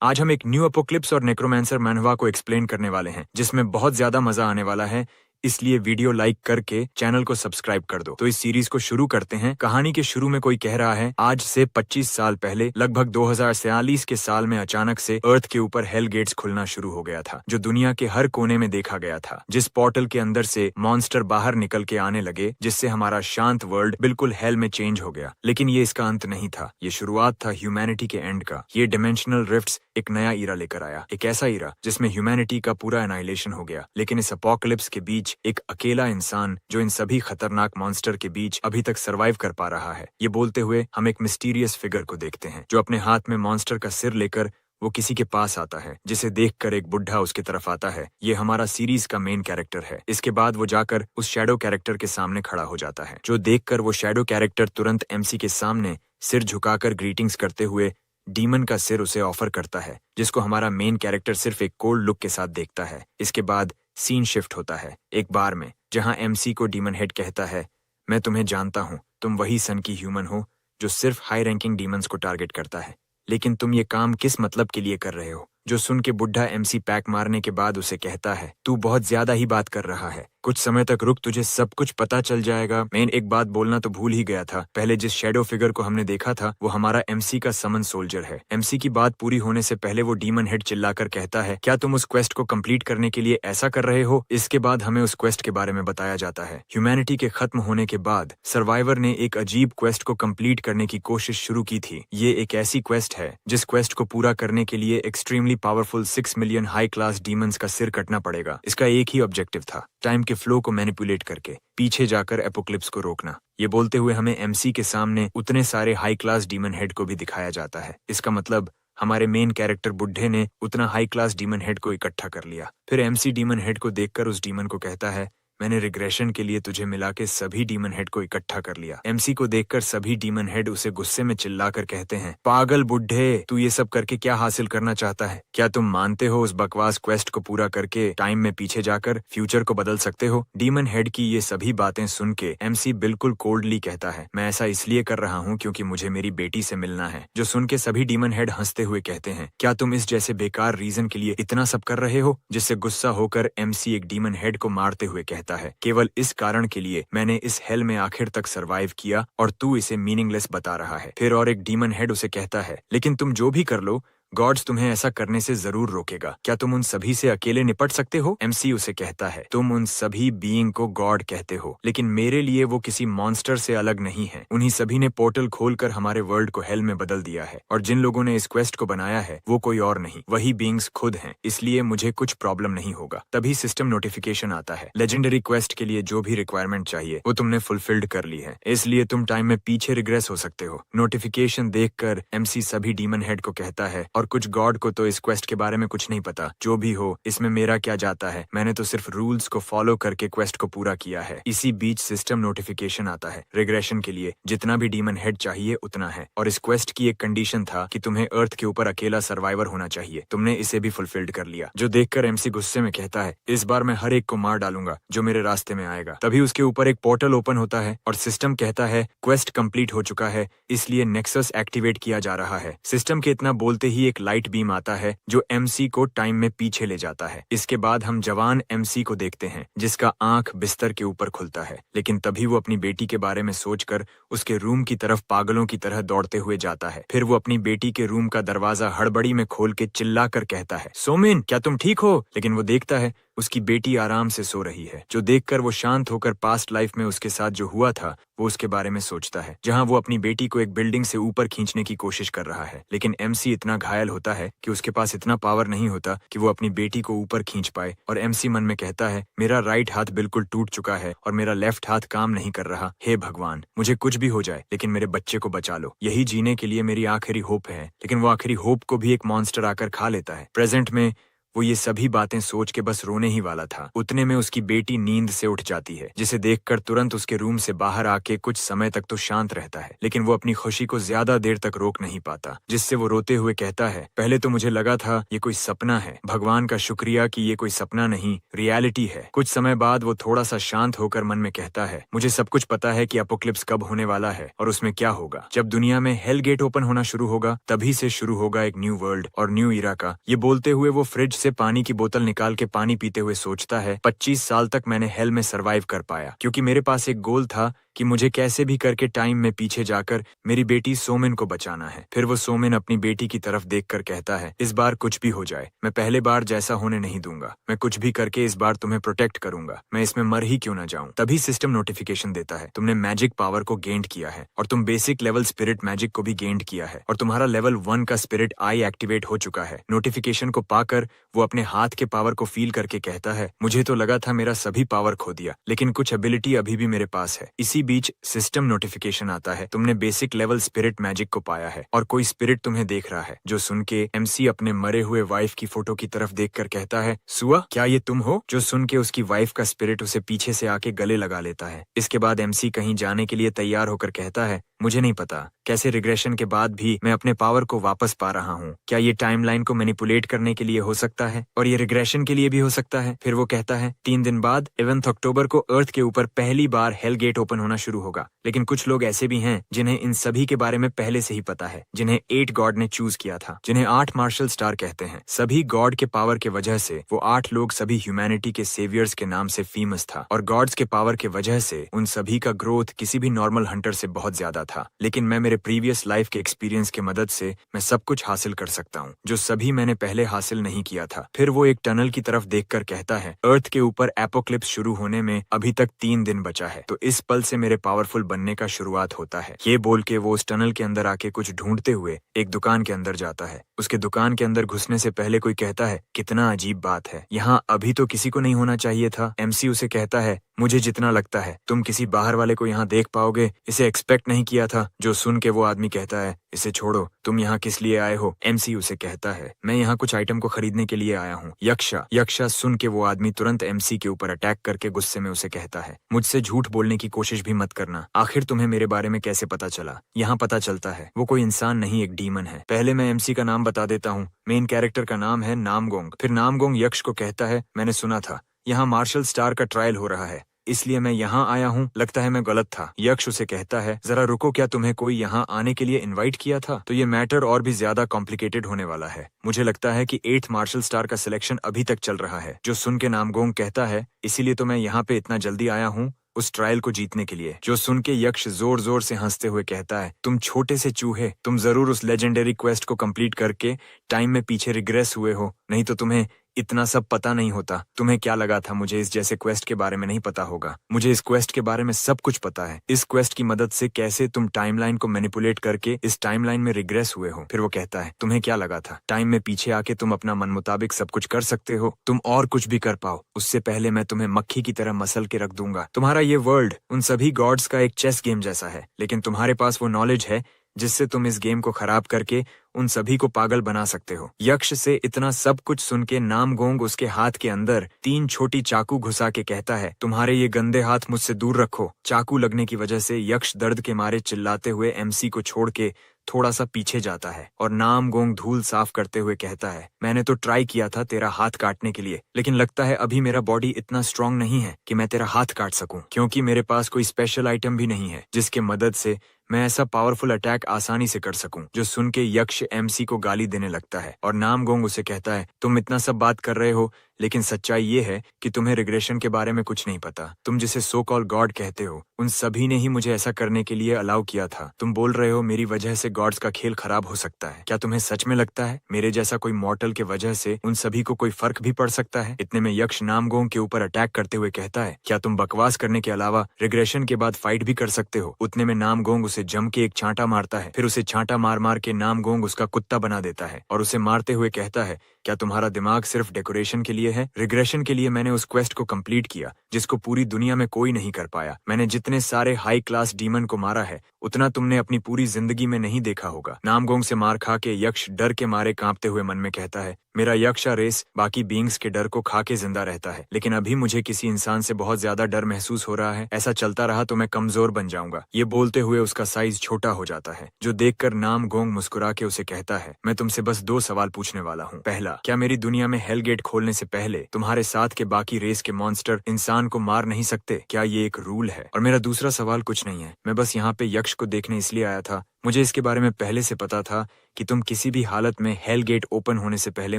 आज हम एक न्यू अपोक्लिप्स और नेक्रोमैंसर मनहवा को एक्सप्लेन करने वाले हैं, जिसमें बहुत ज्यादा मजा आने वाला है। इसलिए वीडियो लाइक करके चैनल को सब्सक्राइब कर दो। तो इस सीरीज को शुरू करते हैं। कहानी के शुरू में कोई कह रहा है, आज से 25 साल पहले लगभग 2043 के साल में अचानक से अर्थ के ऊपर हेल गेट्स खुलना शुरू हो गया था, जो दुनिया के हर कोने में देखा गया था। जिस पोर्टल के अंदर से मॉन्स्टर बाहर निकल के आने लगे, जिससे हमारा शांत वर्ल्ड बिल्कुल हेल में चेंज हो गया। लेकिन ये इसका अंत नहीं था, ये शुरुआत था ह्यूमैनिटी के एंड का। ये डिमेंशनल रिफ्ट्स एक नया ईरा लेकर आया, एक ऐसा ईरा जिसमें ह्यूमैनिटी का पूरा एनाइलेशन हो गया। लेकिन इस अपोकलिप्स के बीच एक अकेला इंसान, जो इन सभी खतरनाक मॉन्स्टर के बीच अभी तक सरवाइव कर पा रहा है। ये बोलते हुए हम एक मिस्टीरियस फिगर को देखते हैं, जो अपने हाथ में मॉन्स्टर का सिर लेकर वो किसी के पास आता है, जिसे देखकर एक बुढ़ा उसकी तरफ आता है। ये हमारा सीरीज का मेन कैरेक्टर है। इसके बाद वो जाकर उस शैडो कैरेक्टर के सामने खड़ा हो जाता है, जो देखकर वो शैडो कैरेक्टर तुरंत एमसी के सामने सिर झुकाकर ग्रीटिंग्स करते हुए डीमन का सिर उसे ऑफर करता है, जिसको हमारा मेन कैरेक्टर सिर्फ एक कोल्ड लुक के साथ देखता है। इसके बाद सीन शिफ्ट होता है एक बार में, जहां एमसी को डीमन हेड कहता है, मैं तुम्हें जानता हूं, तुम वही सन की ह्यूमन हो जो सिर्फ हाई रैंकिंग डीमंस को टारगेट करता है। लेकिन तुम ये काम किस मतलब के लिए कर रहे हो? जो सुन के बुढ़ा एमसी पैक मारने के बाद उसे कहता है, तू बहुत ज्यादा ही बात कर रहा है, कुछ समय तक रुक, तुझे सब कुछ पता चल जाएगा। मैं एक बात बोलना तो भूल ही गया था, पहले जिस शैडो फिगर को हमने देखा था वो हमारा एमसी का समन सोल्जर है। एमसी की बात पूरी होने से पहले वो डीमन हेड चिल्लाकर कहता है, क्या तुम उस क्वेस्ट को कंप्लीट करने के लिए ऐसा कर रहे हो? इसके बाद हमें उस क्वेस्ट के बारे में बताया जाता है। ह्यूमैनिटी के खत्म होने के बाद सर्वाइवर ने एक अजीब क्वेस्ट को कंप्लीट करने की कोशिश शुरू की थी। ये एक ऐसी क्वेस्ट है जिस क्वेस्ट को पूरा करने के लिए extremely powerful 6 million high class demons का सिर कटना पड़ेगा। इसका एक ही ऑब्जेक्टिव था, टाइम के फ्लो को मैनिपुलेट करके पीछे जाकर एपोक्लिप्स को रोकना। ये बोलते हुए हमें एमसी के सामने उतने सारे हाई क्लास डीमन हेड को भी दिखाया जाता है। इसका मतलब हमारे मेन कैरेक्टर बुढ़े ने उतना हाई क्लास डीमन हेड को इकट्ठा कर लिया। फिर एमसी डीमन हेड को देखकर उस डीमन को कहता है, मैंने रिग्रेशन के लिए तुझे मिला के सभी डीमन हेड को इकट्ठा कर लिया। एमसी को देखकर सभी डीमन हेड उसे गुस्से में चिल्लाकर कहते हैं, पागल बुढ़े, तू ये सब करके क्या हासिल करना चाहता है? क्या तुम मानते हो उस बकवास क्वेस्ट को पूरा करके टाइम में पीछे जाकर फ्यूचर को बदल सकते हो? डीमन हेड की ये सभी बातें सुन के एमसी बिल्कुल कोल्डली कहता है, मैं ऐसा इसलिए कर रहा हूँ क्योंकि मुझे मेरी बेटी से मिलना है। जो सुन के सभी डीमन हेड हंसते हुए कहते हैं, क्या तुम इस जैसे बेकार रीजन के लिए इतना सब कर रहे हो? जिससे गुस्सा होकर एमसी एक डीमन हेड को मारते हुए कहता है, केवल इस कारण के लिए मैंने इस हेल में आखिर तक सरवाइव किया और तू इसे मीनिंगलेस बता रहा है। फिर और एक डीमन हेड उसे कहता है, लेकिन तुम जो भी कर लो, गॉड्स तुम्हें ऐसा करने से जरूर रोकेगा। क्या तुम उन सभी से अकेले निपट सकते हो? एमसी उसे कहता है, तुम उन सभी बीइंग को गॉड कहते हो, लेकिन मेरे लिए वो किसी मॉन्स्टर से अलग नहीं है। उन्हीं सभी ने पोर्टल खोलकर हमारे वर्ल्ड को हेल में बदल दिया है, और जिन लोगों ने इस क्वेस्ट को बनाया है वो कोई और नहीं, वही बीइंग्स खुद हैं। इसलिए मुझे कुछ प्रॉब्लम नहीं होगा। तभी सिस्टम नोटिफिकेशन आता है, लेजेंडरी क्वेस्ट के लिए जो भी रिक्वायरमेंट चाहिए वो तुमने फुलफिल्ड कर ली है, इसलिए तुम टाइम में पीछे रिग्रेस हो सकते हो। नोटिफिकेशन देखकर एमसी सभी डीमन हेड को कहता है, और कुछ गॉड को तो इस क्वेस्ट के बारे में कुछ नहीं पता। जो भी हो, इसमें मेरा क्या जाता है, मैंने तो सिर्फ रूल्स को फॉलो करके क्वेस्ट को पूरा किया है। इसी बीच सिस्टम नोटिफिकेशन आता है, रिग्रेशन के लिए जितना भी डीमन हेड चाहिए उतना है, और इस क्वेस्ट की एक कंडीशन था कि तुम्हें अर्थ के ऊपर अकेला सर्वाइवर होना चाहिए। तुमने इसे भी फुलफिल्ड कर लिया। जो देखकर एमसी गुस्से में कहता है, इस बार मैं हर एक को मार डालूंगा जो मेरे रास्ते में आएगा। तभी उसके ऊपर एक पोर्टल ओपन होता है और सिस्टम कहता है, क्वेस्ट कंप्लीट हो चुका है, इसलिए नेक्सस एक्टिवेट किया जा रहा है। सिस्टम के इतना बोलते ही एक लाइट बीम आता है जो एमसी को टाइम में पीछे ले जाता है। इसके बाद हम जवान एमसी को देखते हैं, जिसका आंख बिस्तर के ऊपर खुलता है, लेकिन तभी वो अपनी बेटी के बारे में सोचकर उसके रूम की तरफ पागलों की तरह दौड़ते हुए जाता है। फिर वो अपनी बेटी के रूम का दरवाजा हड़बड़ी में खोल के चिल्लाकर कहता है, सोमिन, क्या तुम ठीक हो? लेकिन वो देखता है उसकी बेटी आराम से सो रही है। जो देखकर वो शांत होकर पास्ट लाइफ में उसके साथ जो हुआ था वो उसके बारे में सोचता है, जहां वो अपनी बेटी को एक बिल्डिंग से ऊपर खींचने की कोशिश कर रहा है। लेकिन एमसी इतना घायल होता है कि उसके पास इतना पावर नहीं होता कि वो अपनी बेटी को ऊपर खींच पाए, और एमसी मन में कहता है, मेरा राइट हाथ बिल्कुल टूट चुका है और मेरा लेफ्ट हाथ काम नहीं कर रहा। हे भगवान, मुझे कुछ भी हो जाए लेकिन मेरे बच्चे को बचा लो। यही जीने के लिए मेरी आखिरी होप है। लेकिन वो आखिरी होप को भी एक मॉन्स्टर आकर खा लेता है। प्रेजेंट में वो ये सभी बातें सोच के बस रोने ही वाला था। उतने में उसकी बेटी नींद से उठ जाती है, जिसे देखकर तुरंत उसके रूम से बाहर आके कुछ समय तक तो शांत रहता है, लेकिन वो अपनी खुशी को ज्यादा देर तक रोक नहीं पाता, जिससे वो रोते हुए कहता है, पहले तो मुझे लगा था ये कोई सपना है, भगवान का शुक्रिया कि ये कोई सपना नहीं, रियलिटी है। कुछ समय बाद वो थोड़ा सा शांत होकर मन में कहता है, मुझे सब कुछ पता है कि अपोक्लिप्स कब होने वाला है और उसमें क्या होगा। जब दुनिया में हेल गेट ओपन होना शुरू होगा, तभी से शुरू होगा एक न्यू वर्ल्ड और न्यू इरा का। ये बोलते हुए वो फ्रिज से पानी की बोतल निकाल के पानी पीते हुए सोचता है, 25 साल तक मैंने हेल में सरवाइव कर पाया, क्योंकि मेरे पास एक गोल था कि मुझे कैसे भी करके टाइम में पीछे जाकर मेरी बेटी सोमिन को बचाना है। फिर वो सोमिन अपनी बेटी की तरफ देखकर कहता है, इस बार कुछ भी हो जाए, मैं पहले बार जैसा होने नहीं दूंगा। मैं कुछ भी करके इस बार तुम्हें प्रोटेक्ट करूंगा, मैं इसमें मर ही क्यों ना जाऊं। तभी सिस्टम नोटिफिकेशन देता है, तुमने मैजिक पावर को गेंड किया है और तुम बेसिक लेवल स्पिरिट मैजिक को भी गेंड किया है और तुम्हारा लेवल 1 का स्पिरिट आई एक्टिवेट हो चुका है। नोटिफिकेशन को पाकर वो अपने हाथ के पावर को फील करके कहता है, मुझे तो लगा था मेरा सभी पावर खो दिया, लेकिन कुछ एबिलिटी अभी भी मेरे पास है। इसी बीच सिस्टम नोटिफिकेशन आता है, तुमने बेसिक लेवल स्पिरिट मैजिक को पाया है और कोई स्पिरिट तुम्हें देख रहा है। जो सुन के एमसी अपने मरे हुए वाइफ की फोटो की तरफ देखकर कहता है, सुआ क्या ये तुम हो? जो सुन के उसकी वाइफ का स्पिरिट उसे पीछे से आके गले लगा लेता है। इसके बाद एमसी कहीं जाने के लिए तैयार होकर कहता है, मुझे नहीं पता कैसे रिग्रेशन के बाद भी मैं अपने पावर को वापस पा रहा हूँ। क्या ये टाइमलाइन को मैनिपुलेट करने के लिए हो सकता है और ये रिग्रेशन के लिए भी हो सकता है? फिर वो कहता है, 3 दिन बाद 11 अक्टूबर को अर्थ के ऊपर पहली बार हेल गेट ओपन होना शुरू होगा। लेकिन कुछ लोग ऐसे भी हैं जिन्हें इन सभी के बारे में पहले से ही पता है, जिन्हें 8 गॉड ने चूज किया था, जिन्हें 8 मार्शल स्टार कहते हैं। सभी गॉड के पावर के वजह से वो 8 लोग सभी ह्यूमैनिटी के सेवियर्स के नाम से फेमस था और गॉड्स के पावर के वजह से उन सभी का ग्रोथ किसी भी नॉर्मल हंटर से बहुत ज्यादा था। लेकिन मैं मेरे प्रीवियस लाइफ के एक्सपीरियंस के मदद से मैं सब कुछ हासिल कर सकता हूँ जो सभी मैंने पहले हासिल नहीं किया था। फिर वो एक टनल की तरफ देखकर कहता है, अर्थ के ऊपर एपोक्लिप्स शुरू होने में अभी तक 3 दिन बचा है, तो इस पल से मेरे पावरफुल बनने का शुरुआत होता है। ये बोल के वो उस टनल के अंदर आके कुछ ढूंढते हुए एक दुकान के अंदर जाता है। उसके दुकान के अंदर घुसने से पहले कोई कहता है, कितना अजीब बात है, यहाँ अभी तो किसी को नहीं होना चाहिए था। एमसी उसे कहता है, मुझे जितना लगता है तुम किसी बाहर वाले को यहाँ देख पाओगे, इसे एक्सपेक्ट नहीं किया था। जो सुन के वो आदमी कहता है, इसे छोड़ो, तुम यहाँ किस लिए आए हो? एमसी उसे कहता है, मैं यहाँ कुछ आइटम को खरीदने के लिए आया हूँ। यक्षा सुन के वो आदमी तुरंत एमसी के ऊपर अटैक करके गुस्से में उसे कहता है, मुझसे झूठ बोलने की कोशिश भी मत करना, आखिर तुम्हें मेरे बारे में कैसे पता चला? यहाँ पता चलता है वो कोई इंसान नहीं, एक डीमन है। पहले मैं एमसी का नाम बता देता हूँ, मेन कैरेक्टर का नाम है नामगोंग। फिर नामगोंग यक्ष को कहता है, मैंने सुना था यहाँ मार्शल स्टार का ट्रायल हो रहा है, इसलिए मैं यहाँ आया हूँ, लगता है मैं गलत था। यक्ष उसे कहता है, जरा रुको, क्या तुम्हें कोई यहाँ आने के लिए इनवाइट किया था? तो ये मैटर और भी ज्यादा कॉम्प्लिकेटेड होने वाला है। मुझे लगता है कि 8th मार्शल स्टार का सिलेक्शन अभी तक चल रहा है। जो सुन के नामगोंग कहता है, इसीलिए तो मैं यहाँ पे इतना जल्दी आया हूँ, उस ट्रायल को जीतने के लिए। जो सुन के यक्ष जोर जोर से हंसते हुए कहता है, तुम छोटे से चूहे, तुम जरूर उस लेजेंडरी क्वेस्ट को कंप्लीट करके टाइम में पीछे रिग्रेस हुए हो, नहीं तो तुम्हें इतना सब पता नहीं होता। तुम्हें क्या लगा था मुझे इस जैसे क्वेस्ट के बारे में नहीं पता होगा? मुझे इस क्वेस्ट के बारे में सब कुछ पता है। इस क्वेस्ट की मदद से कैसे तुम टाइमलाइन को मैनिपुलेट करके इस टाइमलाइन में रिग्रेस हुए हो। फिर वो कहता है, तुम्हें क्या लगा था टाइम में पीछे आके तुम अपना मन मुताबिक सब कुछ कर सकते हो? तुम और कुछ भी कर पाओ, उससे पहले मैं तुम्हें मक्खी की तरह मसल के रख दूंगा। तुम्हारा ये वर्ल्ड उन सभी गॉड्स का एक चेस गेम जैसा है, लेकिन तुम्हारे पास वो नॉलेज है जिससे तुम इस गेम को खराब करके उन सभी को पागल बना सकते हो। यक्ष से इतना सब कुछ सुन के नामगोंग उसके हाथ के अंदर 3 छोटी चाकू घुसा के कहता है, तुम्हारे ये गंदे हाथ मुझसे दूर रखो। चाकू लगने की वजह से यक्ष दर्द के मारे चिल्लाते हुए एमसी को छोड़ के थोड़ा सा पीछे जाता है और नामगोंग धूल साफ करते हुए कहता है, मैंने तो ट्राई किया था तेरा हाथ काटने के लिए, लेकिन लगता है अभी मेरा बॉडी इतना स्ट्रांग नहीं है कि मैं तेरा हाथ काट सकूं, क्योंकि मेरे पास कोई स्पेशल आइटम भी नहीं है जिसके मदद से मैं ऐसा पावरफुल अटैक आसानी से कर सकूं। जो सुन के यक्ष एमसी को गाली देने लगता है और नामगोंग उसे कहता है, तुम इतना सब बात कर रहे हो, लेकिन सच्चाई ये है कि तुम्हें रिग्रेशन के बारे में कुछ नहीं पता। तुम जिसे सो कॉल गॉड कहते हो, उन सभी ने ही मुझे ऐसा करने के लिए अलाउ किया था। तुम बोल रहे हो मेरी वजह से गॉड्स का खेल खराब हो सकता है। क्या तुम्हें सच में लगता है मेरे जैसा कोई मॉर्टल के वजह से उन सभी को कोई फर्क भी पड़ सकता है? इतने में यक्ष नामगोंग के ऊपर अटैक करते हुए कहता है, क्या तुम बकवास करने के अलावा रिग्रेशन के बाद फाइट भी कर सकते हो? उतने में नामगोंग उसे जम के एक छांटा मारता है। फिर उसे छांटा मार मार के नामगोंग उसका कुत्ता बना देता है और उसे मारते हुए कहता है, क्या तुम्हारा दिमाग सिर्फ डेकोरेशन के लिए है? रिग्रेशन के लिए मैंने उस क्वेस्ट को कंप्लीट किया जिसको पूरी दुनिया में कोई नहीं कर पाया। मैंने जितने सारे हाई क्लास डीमन को मारा है उतना तुमने अपनी पूरी जिंदगी में नहीं देखा होगा। नामगोंग से मार खा के यक्ष डर के मारे कांपते हुए मन में कहता है, मेरा यक्षा रेस बाकी बीइंग्स के डर को खा के जिंदा रहता है, लेकिन अभी मुझे किसी इंसान से बहुत ज्यादा डर महसूस हो रहा है। ऐसा चलता रहा तो मैं कमजोर बन जाऊंगा। ये बोलते हुए उसका साइज छोटा हो जाता है, जो देखकर नामगोंग मुस्कुरा के उसे कहता है, मैं तुमसे बस 2 सवाल पूछने वाला हूँ। पहला, क्या मेरी दुनिया में हेल गेट खोलने से पहले तुम्हारे साथ के बाकी रेस के मॉन्स्टर इंसान को मार नहीं सकते? क्या ये एक रूल है? और मेरा दूसरा सवाल कुछ नहीं है, मैं बस यहाँ पे यक्ष को देखने इसलिए आया था। मुझे इसके बारे में पहले से पता था कि तुम किसी भी हालत में हेल गेट ओपन होने से पहले